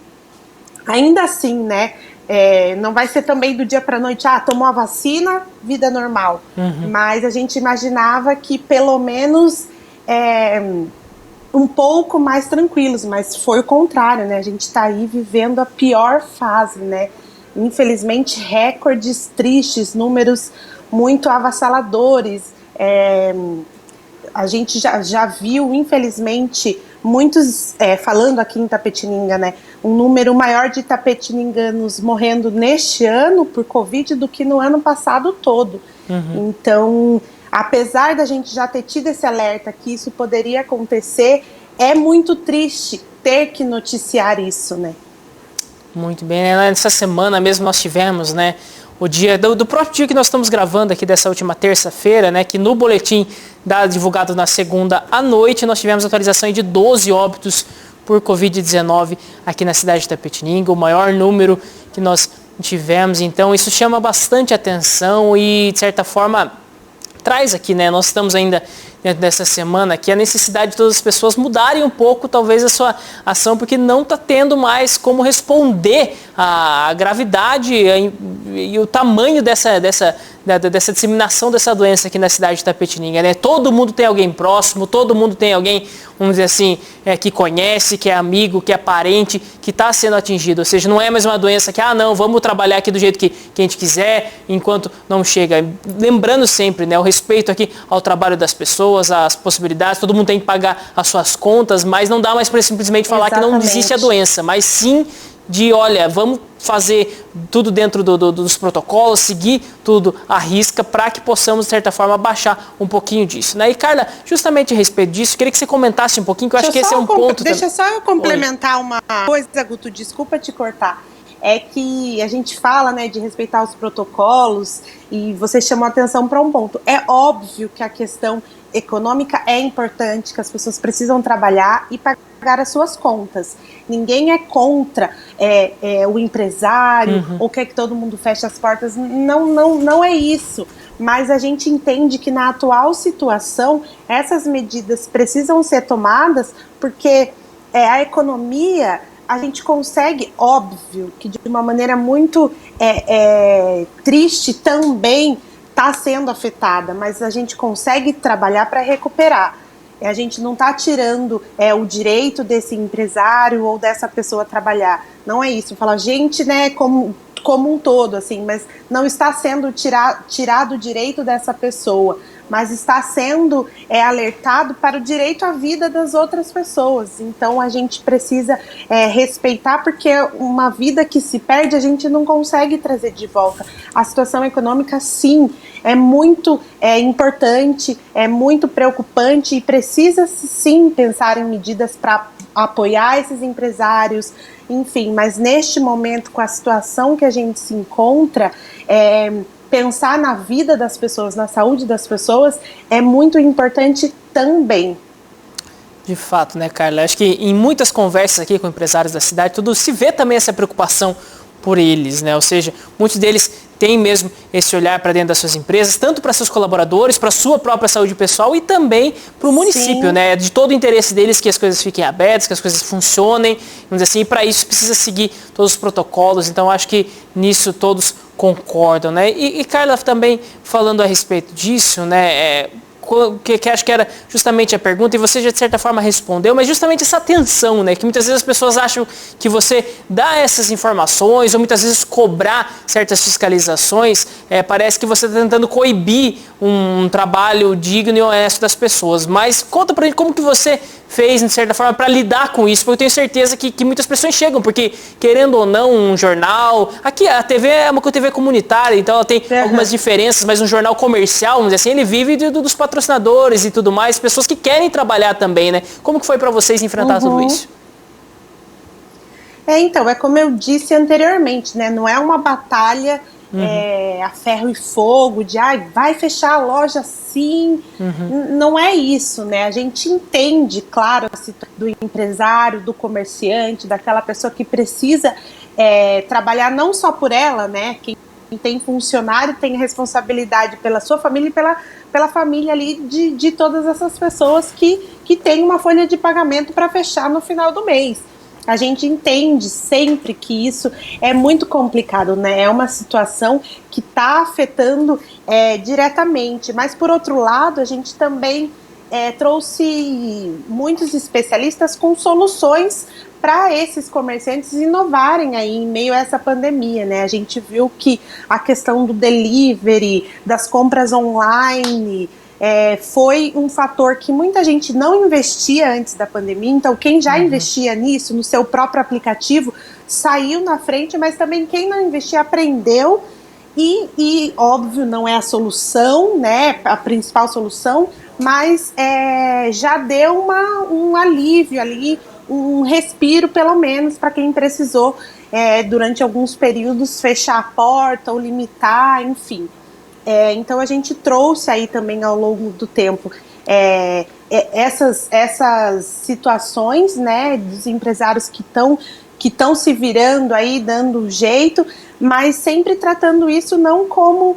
Ainda assim, né? Não vai ser também do dia para a noite, tomou a vacina, vida normal. Mas a gente imaginava que pelo menos um pouco mais tranquilos, mas foi o contrário, né? A gente está aí vivendo a pior fase, né? Infelizmente, recordes tristes, números muito avassaladores. A gente já viu, infelizmente, muitos, falando aqui em Itapetininga, né, um número maior de itapetininganos morrendo neste ano por Covid do que no ano passado todo. Então, apesar da gente já ter tido esse alerta que isso poderia acontecer, é muito triste ter que noticiar isso, né? Muito bem, né? Nessa semana mesmo nós tivemos, né, o dia do próprio dia que nós estamos gravando aqui dessa última terça-feira, né, que no boletim divulgado na segunda à noite, nós tivemos atualização de 12 óbitos por Covid-19 aqui na cidade de Itapetininga, o maior número que nós tivemos. Então isso chama bastante atenção e, de certa forma, traz aqui, né, nós estamos ainda dentro dessa semana, que a necessidade de todas as pessoas mudarem um pouco, talvez, a sua ação, porque não está tendo mais como responder à gravidade e o tamanho dessa disseminação dessa doença aqui na cidade de Itapetininga, né? Todo mundo tem alguém próximo, todo mundo tem alguém, vamos dizer assim, que conhece, que é amigo, que é parente, que está sendo atingido. Ou seja, não é mais uma doença que, não, vamos trabalhar aqui do jeito que a gente quiser, enquanto não chega. Lembrando sempre, né, o respeito aqui ao trabalho das pessoas, as possibilidades, todo mundo tem que pagar as suas contas, mas não dá mais para simplesmente falar que não existe a doença, mas sim vamos fazer tudo dentro dos protocolos, seguir tudo à risca para que possamos, de certa forma, baixar um pouquinho disso, né? E, Carla, justamente a respeito disso, queria que você comentasse um pouquinho, que eu acho que esse é um ponto... Deixa só eu complementar uma coisa, Guto, desculpa te cortar. É que a gente fala, né, de respeitar os protocolos e você chamou a atenção para um ponto. É óbvio que a questão econômica é importante, que as pessoas precisam trabalhar e pagar as suas contas. Ninguém é contra o empresário ou quer que todo mundo feche as portas. Não é isso. Mas a gente entende que na atual situação essas medidas precisam ser tomadas porque a economia... A gente consegue, óbvio, que de uma maneira muito triste também está sendo afetada, mas a gente consegue trabalhar para recuperar. A gente não está tirando o direito desse empresário ou dessa pessoa trabalhar. Não é isso. Fala, gente, né, como um todo, assim, mas não está sendo tirado o direito dessa pessoa, mas está sendo alertado para o direito à vida das outras pessoas. Então a gente precisa respeitar, porque uma vida que se perde a gente não consegue trazer de volta. A situação econômica, sim, é muito importante, é muito preocupante e precisa sim pensar em medidas para apoiar esses empresários, enfim, mas neste momento, com a situação que a gente se encontra, pensar na vida das pessoas, na saúde das pessoas, é muito importante também. De fato, né, Carla? Acho que em muitas conversas aqui com empresários da cidade, tudo se vê também essa preocupação por eles, né? Ou seja, muitos deles têm mesmo esse olhar para dentro das suas empresas, tanto para seus colaboradores, para a sua própria saúde pessoal e também para o município, sim, né? De todo o interesse deles que as coisas fiquem abertas, que as coisas funcionem, vamos dizer assim, e para isso precisa seguir todos os protocolos. Então, acho que nisso todos concordam, né? E Carla, também falando a respeito disso, né? que acho que era justamente a pergunta, e você já de certa forma respondeu, mas justamente essa tensão, né? Que muitas vezes as pessoas acham que você dá essas informações, ou muitas vezes cobrar certas fiscalizações, parece que você está tentando coibir um trabalho digno e honesto das pessoas. Mas conta pra gente como que você fez, de certa forma, para lidar com isso, porque eu tenho certeza que muitas pessoas chegam, porque, querendo ou não, um jornal... Aqui, a TV é uma TV comunitária, então ela tem algumas diferenças, mas um jornal comercial, vamos dizer assim, ele vive dos patrocinadores e tudo mais, pessoas que querem trabalhar também, né? Como que foi para vocês enfrentar tudo isso? Então, é como eu disse anteriormente, né? Não é uma batalha a ferro e fogo, de vai fechar a loja sim. Não é isso, né? A gente entende, claro, do empresário, do comerciante, daquela pessoa que precisa trabalhar não só por ela, né? Quem tem funcionário tem responsabilidade pela sua família e pela família ali de todas essas pessoas que tem uma folha de pagamento para fechar no final do mês. A gente entende sempre que isso é muito complicado, né? É uma situação que está afetando diretamente. Mas, por outro lado, a gente também trouxe muitos especialistas com soluções para esses comerciantes inovarem aí em meio a essa pandemia, né? A gente viu que a questão do delivery, das compras online... foi um fator que muita gente não investia antes da pandemia, então quem já investia nisso, no seu próprio aplicativo, saiu na frente, mas também quem não investia aprendeu e óbvio, não é a solução, né, a principal solução, mas já deu um alívio ali, um respiro pelo menos para quem precisou durante alguns períodos fechar a porta ou limitar, enfim. Então a gente trouxe aí também ao longo do tempo essas situações, né, dos empresários que estão se virando aí, dando jeito, mas sempre tratando isso não como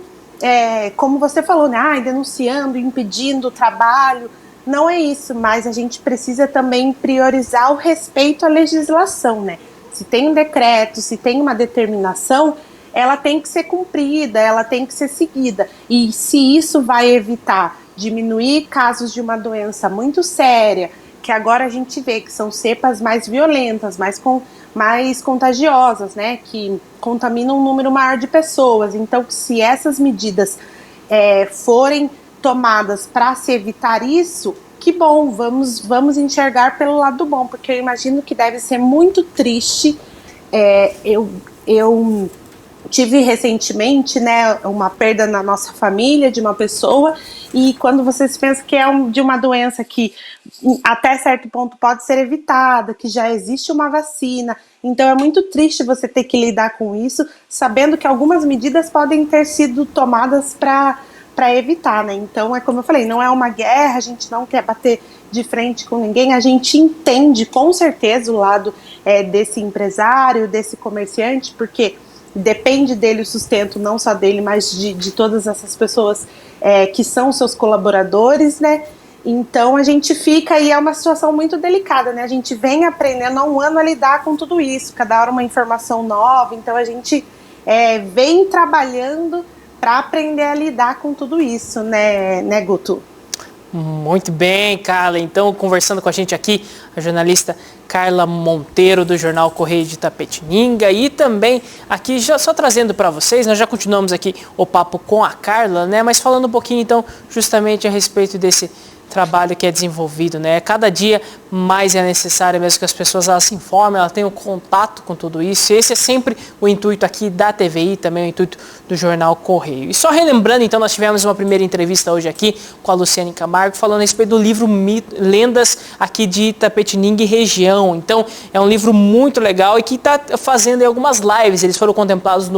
você falou, né, denunciando, impedindo o trabalho. Não é isso, mas a gente precisa também priorizar o respeito à legislação, né? Se tem um decreto, se tem uma determinação, ela tem que ser cumprida, ela tem que ser seguida. E se isso vai evitar diminuir casos de uma doença muito séria, que agora a gente vê que são cepas mais violentas, mais contagiosas, né, que contaminam um número maior de pessoas. Então, se essas medidas forem tomadas para se evitar isso, que bom, vamos enxergar pelo lado bom, porque eu imagino que deve ser muito triste. Eu tive recentemente, né, uma perda na nossa família de uma pessoa, e quando vocês pensam que de uma doença que até certo ponto pode ser evitada, que já existe uma vacina, então é muito triste você ter que lidar com isso, sabendo que algumas medidas podem ter sido tomadas para evitar, né? Então é como eu falei, não é uma guerra, a gente não quer bater de frente com ninguém, a gente entende com certeza o lado desse empresário, desse comerciante, porque depende dele o sustento, não só dele, mas de todas essas pessoas que são seus colaboradores, né? Então a gente fica e é uma situação muito delicada, né? A gente vem aprendendo há um ano a lidar com tudo isso, cada hora uma informação nova, então a gente vem trabalhando para aprender a lidar com tudo isso, né, Guto? Muito bem, Carla. Então, conversando com a gente aqui, a jornalista Carla Monteiro, do jornal Correio de Itapetininga, e também aqui, já só trazendo para vocês, nós já continuamos aqui o papo com a Carla, né? Mas falando um pouquinho, então, justamente a respeito desse trabalho que é desenvolvido, né? Cada dia mais é necessário mesmo que as pessoas elas se informem, elas tenham contato com tudo isso. Esse é sempre o intuito aqui da TVI, também o intuito do jornal Correio. E só relembrando, então, nós tivemos uma primeira entrevista hoje aqui com a Luciane Camargo, falando a respeito do livro Lendas aqui de Itapetininga e região. Então, é um livro muito legal e que está fazendo algumas lives. Eles foram contemplados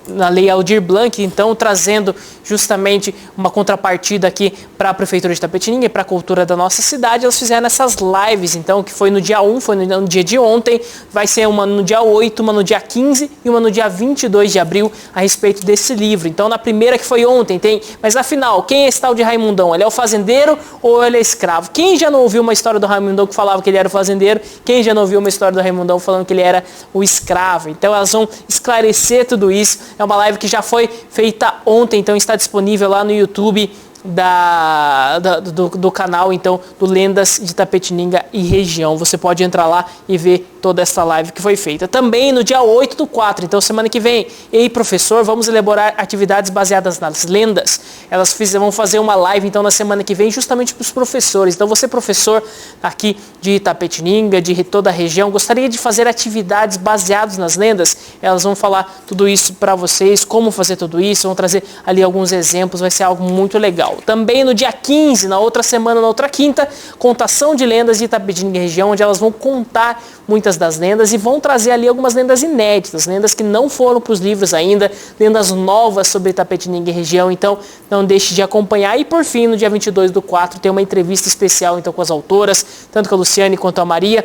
na Lei Aldir Blanc, então trazendo justamente uma contrapartida aqui para a Prefeitura de Itapetininga e para a cultura da nossa cidade. Elas fizeram essas lives, então, que foi no dia 1, foi no dia de ontem, vai ser uma no dia 8, uma no dia 15 e uma no dia 22 de abril a respeito desse livro. Então, na primeira que foi ontem, mas afinal, quem é esse tal de Raimundão? Ele é o fazendeiro ou ele é escravo? Quem já não ouviu uma história do Raimundão que falava que ele era o fazendeiro? Quem já não ouviu uma história do Raimundão falando que ele era o escravo? Então, elas vão esclarecer tudo isso. É uma live que já foi feita ontem, então está disponível lá no YouTube do canal, então, do Lendas de Itapetininga e região. Você pode entrar lá e ver toda essa live que foi feita. Também no dia 8/4, então semana que vem. Ei, professor, vamos elaborar atividades baseadas nas lendas. Elas vão fazer uma live, então, na semana que vem, justamente para os professores. Então, você, professor aqui de Itapetininga, de toda a região, gostaria de fazer atividades baseadas nas lendas? Elas vão falar tudo isso para vocês, como fazer tudo isso, vão trazer ali alguns exemplos, vai ser algo muito legal. Também no dia 15, na outra semana, na outra quinta, contação de lendas de Itapetininga e região, onde elas vão contar muitas das lendas e vão trazer ali algumas lendas inéditas, lendas que não foram para os livros ainda, lendas novas sobre Itapetininga e região, então não deixe de acompanhar. E por fim, no dia 22/4, tem uma entrevista especial então com as autoras, tanto com a Luciane quanto a Maria,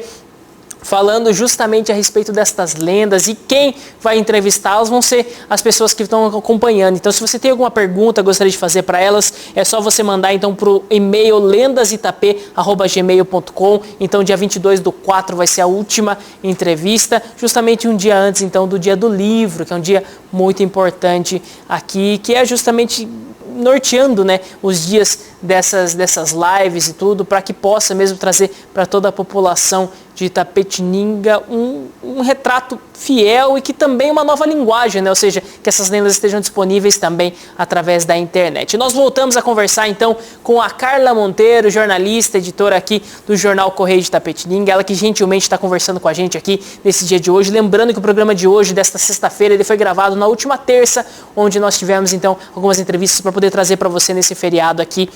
falando justamente a respeito destas lendas, e quem vai entrevistá-las vão ser as pessoas que estão acompanhando. Então, se você tem alguma pergunta, gostaria de fazer para elas, é só você mandar então para o e-mail lendasitap@gmail.com. Então, dia 22/4 vai ser a última entrevista, justamente um dia antes então do dia do livro, que é um dia muito importante aqui, que é justamente norteando, né, os dias dessas lives e tudo, para que possa mesmo trazer para toda a população de Itapetininga um retrato fiel e que também uma nova linguagem, né? Ou seja, que essas lendas estejam disponíveis também através da internet. Nós voltamos a conversar então com a Carla Monteiro, jornalista, editora aqui do Jornal Correio de Itapetininga, ela que gentilmente está conversando com a gente aqui nesse dia de hoje. Lembrando que o programa de hoje, desta sexta-feira, ele foi gravado na última terça, onde nós tivemos então algumas entrevistas para poder trazer para você nesse feriado aqui,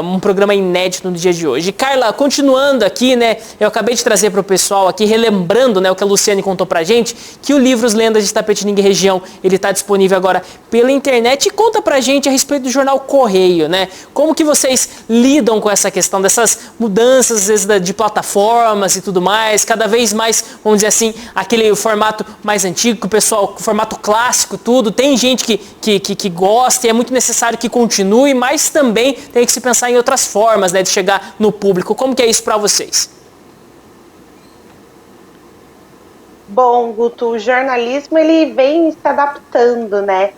um programa inédito no dia de hoje. E Carla, continuando aqui, né, eu acabei de trazer para o pessoal aqui, relembrando, né, o que a Luciane contou pra gente, que o livro Os Lendas de Itapetininga e região, ele está disponível agora pela internet. E conta pra gente a respeito do Jornal Correio, né? Como que vocês lidam com essa questão dessas mudanças, às vezes, de plataformas e tudo mais, cada vez mais, vamos dizer assim, aquele formato mais antigo, que o pessoal, formato clássico, tudo, tem gente que gosta e é muito necessário que continue, mas também tem que se pensar em outras formas, né, de chegar no público. Como que é isso pra vocês? Bom, Guto, o jornalismo ele vem se adaptando, né?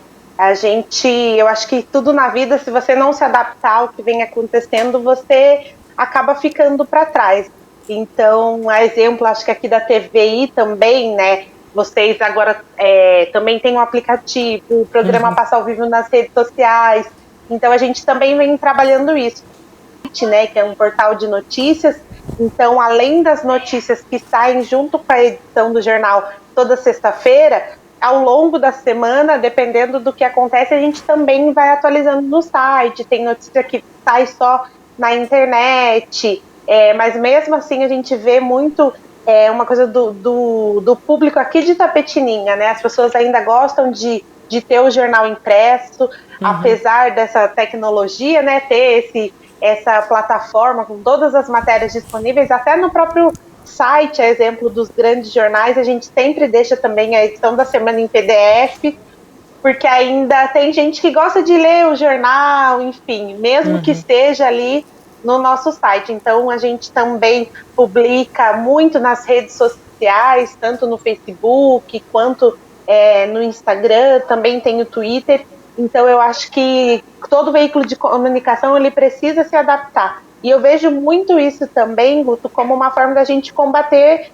Eu acho que tudo na vida, se você não se adaptar ao que vem acontecendo, você acaba ficando para trás. Então, a exemplo, acho que aqui da TVI também, né? Vocês agora também têm um aplicativo, o programa passa ao vivo nas redes sociais. Então, a gente também vem trabalhando isso, né? Que é um portal de notícias. Então, além das notícias que saem junto com a edição do jornal toda sexta-feira, ao longo da semana, dependendo do que acontece, a gente também vai atualizando no site. Tem notícia que sai só na internet, mas mesmo assim a gente vê muito uma coisa do público aqui de Itapetininga, né? As pessoas ainda gostam de ter o jornal impresso, apesar dessa tecnologia, né? Ter essa plataforma com todas as matérias disponíveis, até no próprio site, a exemplo dos grandes jornais, a gente sempre deixa também a edição da semana em PDF, porque ainda tem gente que gosta de ler o jornal, enfim, mesmo que esteja ali no nosso site. Então, a gente também publica muito nas redes sociais, tanto no Facebook quanto no Instagram, também tem o Twitter. Então, eu acho que todo veículo de comunicação ele precisa se adaptar. E eu vejo muito isso também, Guto, como uma forma da gente combater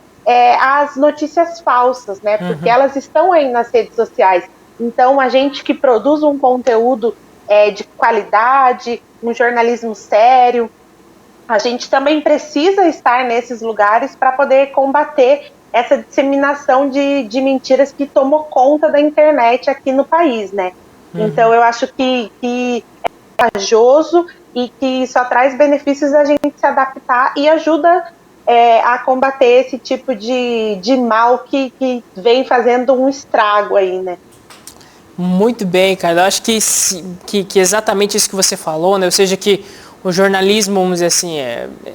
as notícias falsas, né? Porque elas estão aí nas redes sociais. Então, a gente que produz um conteúdo de qualidade, um jornalismo sério, a gente também precisa estar nesses lugares para poder combater essa disseminação de mentiras que tomou conta da internet aqui no país, né? Então, eu acho que é vantajoso e que só traz benefícios a gente se adaptar e ajuda a combater esse tipo de mal que vem fazendo um estrago aí, né? Muito bem, cara. Eu acho que exatamente isso que você falou, né? Ou seja, que o jornalismo, vamos dizer assim,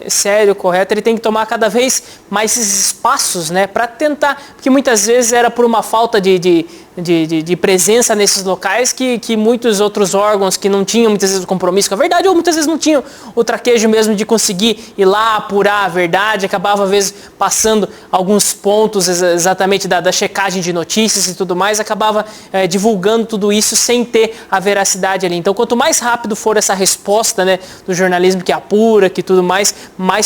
sério, correto, ele tem que tomar cada vez mais esses espaços, né, para tentar, porque muitas vezes era por uma falta de de presença nesses locais que muitos outros órgãos que não tinham muitas vezes o compromisso com a verdade, ou muitas vezes não tinham o traquejo mesmo de conseguir ir lá apurar a verdade, acabava às vezes passando alguns pontos exatamente da checagem de notícias e tudo mais, acabava divulgando tudo isso sem ter a veracidade ali. Então, quanto mais rápido for essa resposta, né, do jornalismo que apura, que tudo mais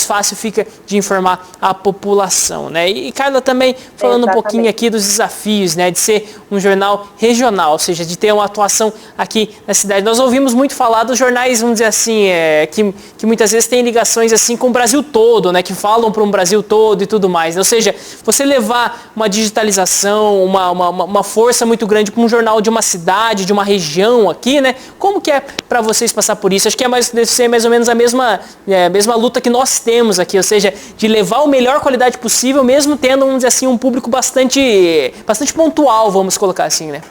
fácil fica de informar a população, né? E Carla, também falando um pouquinho aqui dos desafios, né, de ser um jornal regional, ou seja, de ter uma atuação aqui na cidade. Nós ouvimos muito falar dos jornais, vamos dizer assim, que muitas vezes têm ligações assim com o Brasil todo, né, que falam para um Brasil todo e tudo mais. Ou seja, você levar uma digitalização, uma força muito grande para um jornal de uma cidade, de uma região aqui, né? Como que é para vocês passar por isso? Acho que deve ser mais ou menos a mesma luta que nós temos aqui, ou seja, de levar a melhor qualidade possível, mesmo tendo, vamos dizer assim, um público bastante pontual, vamos colocar assim, né?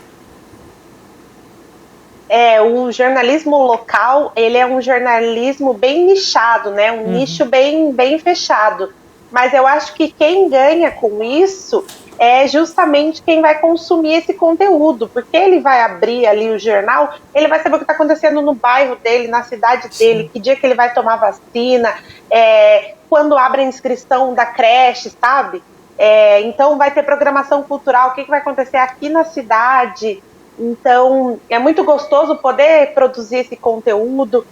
O jornalismo local, ele é um jornalismo bem nichado, né? Um nicho bem fechado. Mas eu acho que quem ganha com isso é justamente quem vai consumir esse conteúdo, porque ele vai abrir ali o jornal, ele vai saber o que está acontecendo no bairro dele, na cidade dele, que dia que ele vai tomar vacina, quando abre a inscrição da creche, sabe? Então vai ter programação cultural, o que vai acontecer aqui na cidade. Então é muito gostoso poder produzir esse conteúdo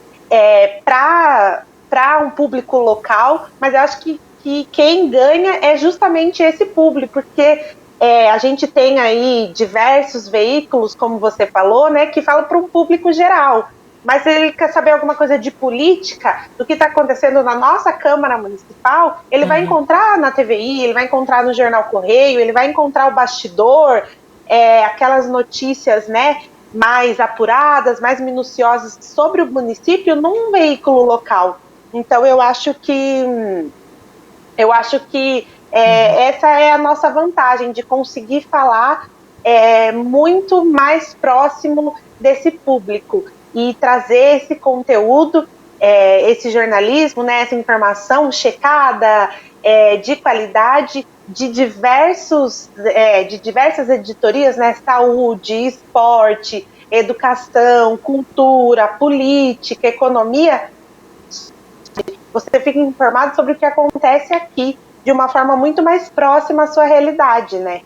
para um público local, mas eu acho que quem ganha é justamente esse público, porque a gente tem aí diversos veículos, como você falou, né, que falam para um público geral. Mas se ele quer saber alguma coisa de política, do que está acontecendo na nossa Câmara Municipal, ele vai encontrar na TVI, ele vai encontrar no Jornal Correio, ele vai encontrar o bastidor, aquelas notícias, né, mais apuradas, mais minuciosas sobre o município num veículo local. Então eu acho que essa é a nossa vantagem, de conseguir falar muito mais próximo desse público e trazer esse conteúdo, esse jornalismo, né, essa informação checada, de qualidade, de diversas editorias, né, saúde, esporte, educação, cultura, política, economia. Você fica informado sobre o que acontece aqui, de uma forma muito mais próxima à sua realidade, né?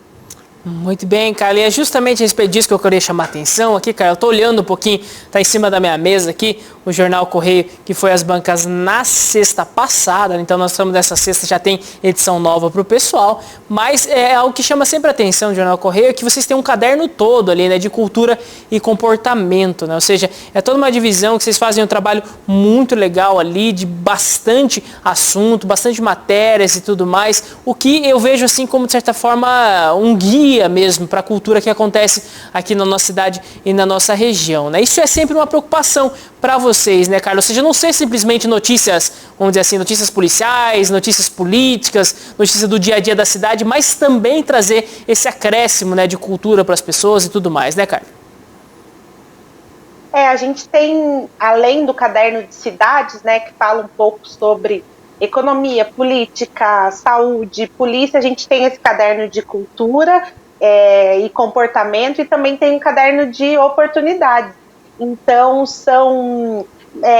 Muito bem, Carla, e é justamente a respeito disso que eu queria chamar a atenção aqui, Carla. Eu estou olhando um pouquinho, está em cima da minha mesa aqui, o Jornal Correio, que foi às bancas na sexta passada, então nós estamos nessa sexta, já tem edição nova para o pessoal, mas é algo que chama sempre a atenção do Jornal Correio, é que vocês têm um caderno todo ali, né, de cultura e comportamento, né, ou seja, é toda uma divisão que vocês fazem um trabalho muito legal ali, de bastante assunto, bastante matérias e tudo mais, o que eu vejo assim como, de certa forma, um guia mesmo para a cultura que acontece aqui na nossa cidade e na nossa região, né? Isso é sempre uma preocupação para vocês, né, Carlos? Ou seja, não ser simplesmente notícias, vamos dizer assim, notícias policiais, notícias políticas, notícias do dia a dia da cidade, mas também trazer esse acréscimo, né, de cultura para as pessoas e tudo mais, né, Carlos? A gente tem, além do caderno de cidades, né, que fala um pouco sobre economia, política, saúde, polícia, a gente tem esse caderno de cultura e comportamento, e também tem um caderno de oportunidades. Então, são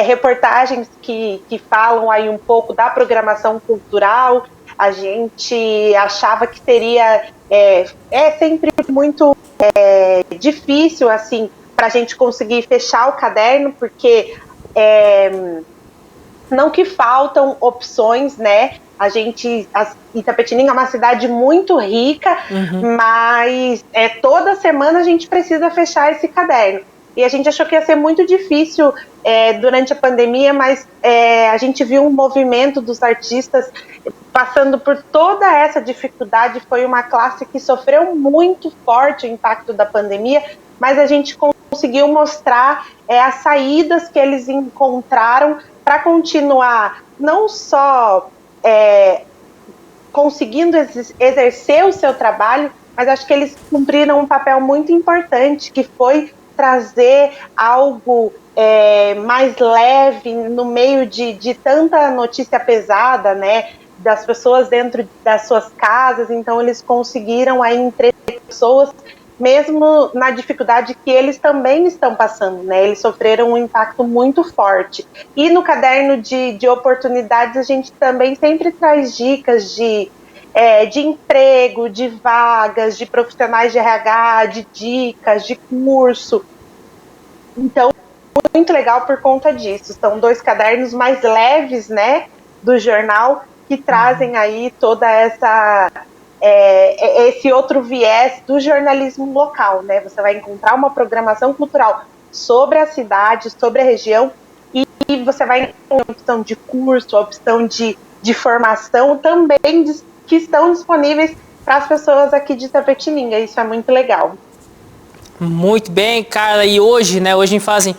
reportagens que falam aí um pouco da programação cultural. A gente achava que seria sempre muito difícil, assim, para a gente conseguir fechar o caderno, porque não que faltam opções, né? Itapetininga é uma cidade muito rica, mas toda semana a gente precisa fechar esse caderno. E a gente achou que ia ser muito difícil durante a pandemia, mas a gente viu um movimento dos artistas passando por toda essa dificuldade. Foi uma classe que sofreu muito forte o impacto da pandemia, mas a gente conseguiu mostrar as saídas que eles encontraram para continuar não só conseguindo exercer o seu trabalho, mas acho que eles cumpriram um papel muito importante, que foi trazer algo mais leve no meio de tanta notícia pesada, né, das pessoas dentro das suas casas. Então eles conseguiram aí entreter pessoas mesmo na dificuldade que eles também estão passando, né? Eles sofreram um impacto muito forte. E no caderno de oportunidades, a gente também sempre traz dicas de emprego, de vagas, de profissionais de RH, de dicas, de curso. Então, muito legal por conta disso. São 2 cadernos mais leves, né, do jornal, que trazem aí toda esse outro viés do jornalismo local, né? Você vai encontrar uma programação cultural sobre a cidade, sobre a região, e você vai encontrar a opção de curso, a opção de formação também que estão disponíveis para as pessoas aqui de Itapetininga. Isso é muito legal. Muito bem, Carla. E hoje, né? Hoje fazem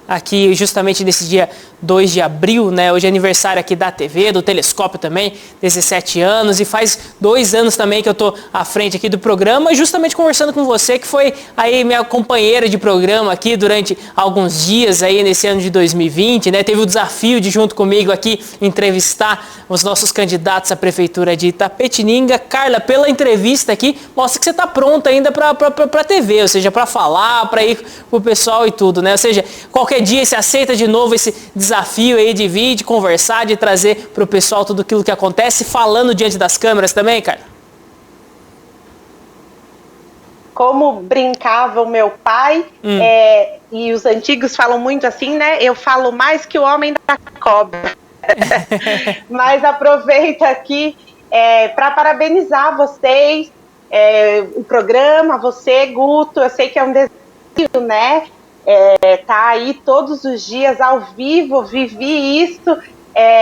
aqui justamente nesse dia 2 de abril, né? Hoje é aniversário aqui da TV, do Telescópio também, 17 anos, e faz 2 anos também que eu tô à frente aqui do programa, justamente conversando com você, que foi aí minha companheira de programa aqui durante alguns dias aí nesse ano de 2020, né? Teve o desafio de, junto comigo aqui, entrevistar os nossos candidatos à Prefeitura de Itapetininga. Carla, pela entrevista aqui, mostra que você tá pronta ainda pra TV, ou seja, pra falar, pra ir pro pessoal e tudo, né? Ou seja, qualquer dia você aceita de novo esse desafio aí de vir, de conversar, de trazer para o pessoal tudo aquilo que acontece, falando diante das câmeras também, cara? Como brincava o meu pai, e os antigos falam muito assim, né? Eu falo mais que o homem da cobra. Mas aproveito aqui para parabenizar vocês, o programa, você, Guto. Eu sei que é um desafio, né? Tá aí todos os dias ao vivo, vivi isso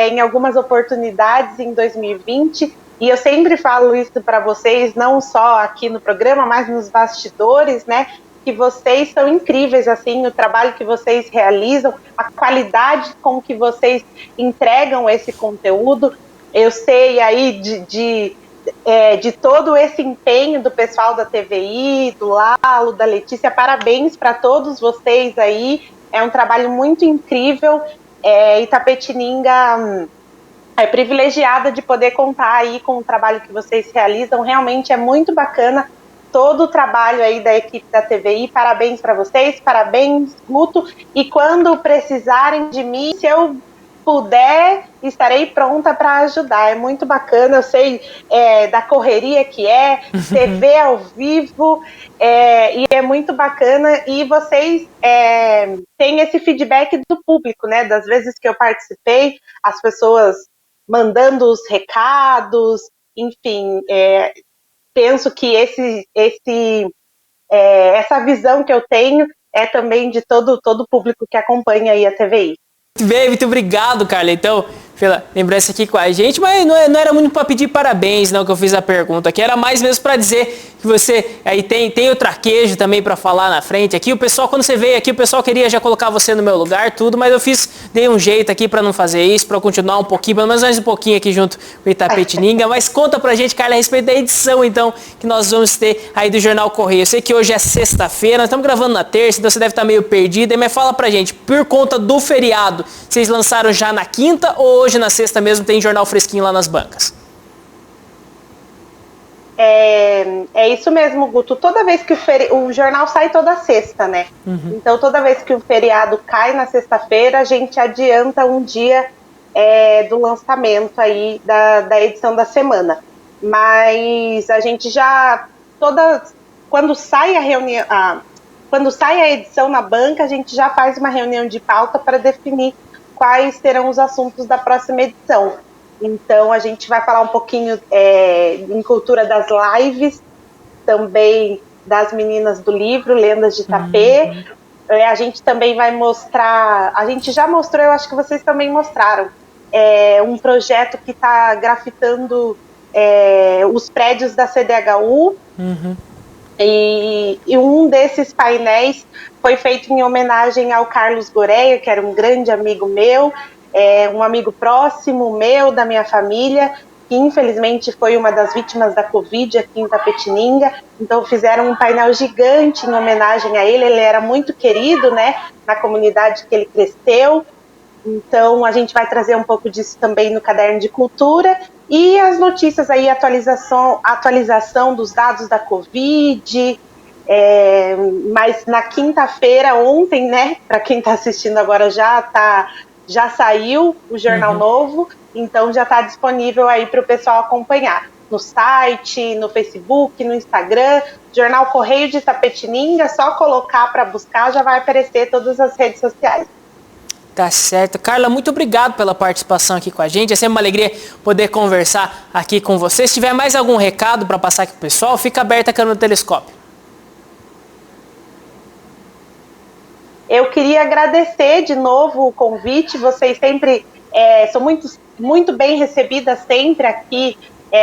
em algumas oportunidades em 2020, e eu sempre falo isso para vocês, não só aqui no programa, mas nos bastidores, né, que vocês são incríveis, assim, o trabalho que vocês realizam, a qualidade com que vocês entregam esse conteúdo. Eu sei aí de todo esse empenho do pessoal da TVI, do Lalo, da Letícia. Parabéns para todos vocês aí, é um trabalho muito incrível. Itapetininga é privilegiada de poder contar aí com o trabalho que vocês realizam, realmente é muito bacana todo o trabalho aí da equipe da TVI. Parabéns para vocês, parabéns, Guto, e quando precisarem de mim, se eu puder, estarei pronta para ajudar. É muito bacana, eu sei da correria que TV ao vivo, e é muito bacana, e vocês têm esse feedback do público, né? Das vezes que eu participei, as pessoas mandando os recados, enfim, penso que essa visão que eu tenho é também de todo o público que acompanha aí a TVI. Muito bem, muito obrigado, Carla, então, pela lembrança aqui com a gente, mas não era muito para pedir parabéns, não, que eu fiz a pergunta aqui, era mais mesmo para dizer que você aí tem o traquejo também para falar na frente aqui. O pessoal, quando você veio aqui, o pessoal queria já colocar você no meu lugar, tudo, mas eu dei um jeito aqui para não fazer isso, para continuar um pouquinho, pelo menos mais um pouquinho aqui junto com o Itapetininga. Mas conta pra gente, Carla, a respeito da edição, então, que nós vamos ter aí do Jornal Correio. Eu sei que hoje é sexta-feira, nós estamos gravando na terça, então você deve estar meio perdido, mas fala pra gente, por conta do feriado, vocês lançaram já na quinta ou hoje na sexta mesmo tem jornal fresquinho lá nas bancas? É isso mesmo, Guto. Toda vez que o jornal sai toda sexta, né? Uhum. Então, toda vez que o feriado cai na sexta-feira, a gente adianta um dia do lançamento aí da edição da semana. Mas a gente já quando sai a edição na banca, a gente já faz uma reunião de pauta para definir quais serão os assuntos da próxima edição. Então, a gente vai falar um pouquinho em cultura das lives, também das meninas do livro, Lendas de Itapê. A gente também vai mostrar, a gente já mostrou, eu acho que vocês também mostraram, um projeto que está grafitando os prédios da CDHU. Uhum. E um desses painéis foi feito em homenagem ao Carlos Goreia, que era um grande amigo meu, um amigo próximo meu, da minha família, que infelizmente foi uma das vítimas da Covid aqui em Itapetininga. Então fizeram um painel gigante em homenagem a ele. Ele era muito querido, né, na comunidade que ele cresceu. Então a gente vai trazer um pouco disso também no Caderno de Cultura. E as notícias aí, atualização dos dados da Covid, Mas na quinta-feira, ontem, né, para quem está assistindo agora já saiu o Jornal Novo, então já está disponível aí para o pessoal acompanhar no site, no Facebook, no Instagram, Jornal Correio de Itapetininga, só colocar para buscar, já vai aparecer todas as redes sociais. Tá certo. Carla, muito obrigado pela participação aqui com a gente. É sempre uma alegria poder conversar aqui com você. Se tiver mais algum recado para passar aqui pro pessoal, fica aberta a câmera do telescópio. Eu queria agradecer de novo o convite. Vocês sempre são muito bem recebidas sempre aqui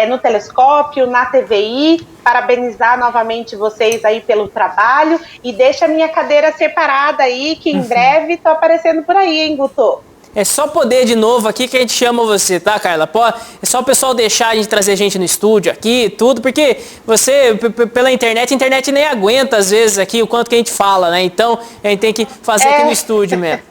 no Telescópio, na TVI. Parabenizar novamente vocês aí pelo trabalho e deixa a minha cadeira separada aí, que em breve tô aparecendo por aí, hein, Guto? É só poder de novo aqui que a gente chama você, tá, Carla? É só o pessoal deixar a gente trazer gente no estúdio aqui, tudo, porque você, pela internet, a internet nem aguenta às vezes aqui o quanto que a gente fala, né? Então, a gente tem que fazer aqui no estúdio mesmo.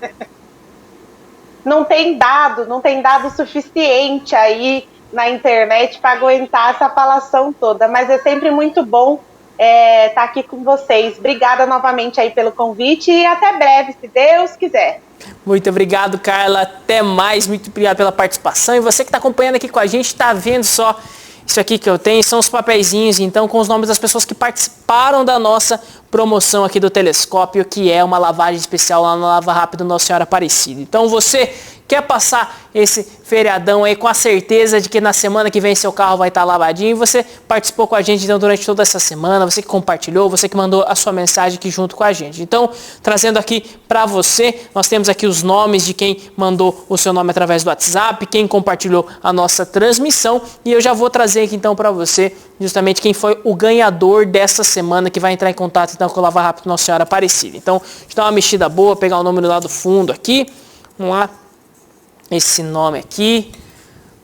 Não tem dado suficiente aí na internet para aguentar essa falação toda, mas é sempre muito bom estar aqui com vocês. Obrigada novamente aí pelo convite e até breve, se Deus quiser. Muito obrigado, Carla. Até mais. Muito obrigado pela participação. E você que está acompanhando aqui com a gente, está vendo só isso aqui que eu tenho? São os papeizinhos, então, com os nomes das pessoas que participaram da nossa promoção aqui do Telescópio, que é uma lavagem especial lá no Lava Rápido Nossa Senhora Aparecida. Então, você quer passar esse feriadão aí com a certeza de que na semana que vem seu carro vai estar lavadinho, você participou com a gente então durante toda essa semana, você que compartilhou, você que mandou a sua mensagem aqui junto com a gente. Então, trazendo aqui para você, nós temos aqui os nomes de quem mandou o seu nome através do WhatsApp, quem compartilhou a nossa transmissão, e eu já vou trazer aqui então para você justamente quem foi o ganhador dessa semana, que vai entrar em contato então com o Lava Rápido Nossa Senhora Aparecida. Então, deixa eu dar uma mexida boa, pegar o número lá do fundo aqui, vamos lá. Esse nome aqui,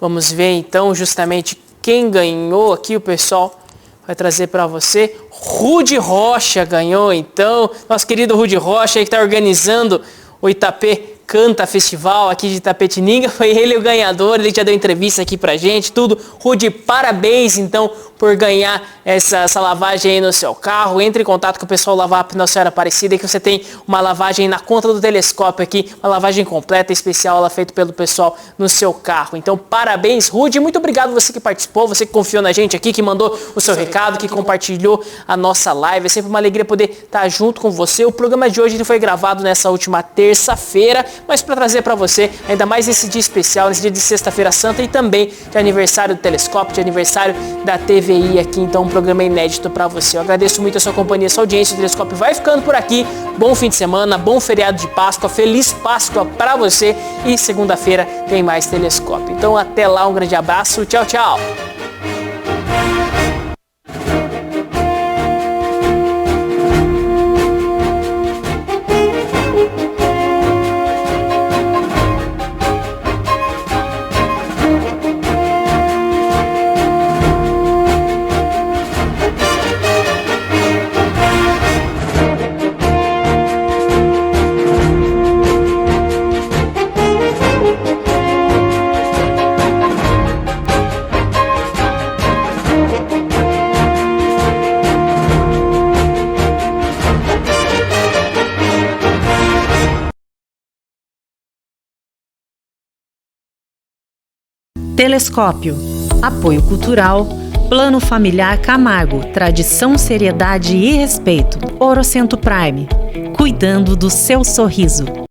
vamos ver então justamente quem ganhou aqui, o pessoal vai trazer para você. Rude Rocha ganhou então, nosso querido Rude Rocha aí que está organizando o Itapê Canta Festival aqui de Itapetininga, foi ele o ganhador, ele já deu entrevista aqui pra gente, tudo. Rude, parabéns então por ganhar essa lavagem aí no seu carro. Entre em contato com o pessoal Lava Rápido Nossa Senhora Aparecida, que você tem uma lavagem na conta do Telescópio aqui, uma lavagem completa, especial, ela feita pelo pessoal no seu carro. Então, parabéns, Rude, muito obrigado você que participou, você que confiou na gente aqui, que mandou o seu recado, que compartilhou a nossa live. É sempre uma alegria poder estar junto com você. O programa de hoje ele foi gravado nessa última terça-feira, mas para trazer para você ainda mais esse dia especial, nesse dia de Sexta-feira Santa e também de aniversário do Telescópio, de aniversário da TVI aqui, então um programa inédito para você. Eu agradeço muito a sua companhia, a sua audiência. O Telescópio vai ficando por aqui. Bom fim de semana, bom feriado de Páscoa, feliz Páscoa para você e segunda-feira tem mais Telescópio. Então até lá, um grande abraço, tchau, tchau! Telescópio. Apoio Cultural. Plano Familiar Camargo. Tradição, seriedade e respeito. Orocento Prime. Cuidando do seu sorriso.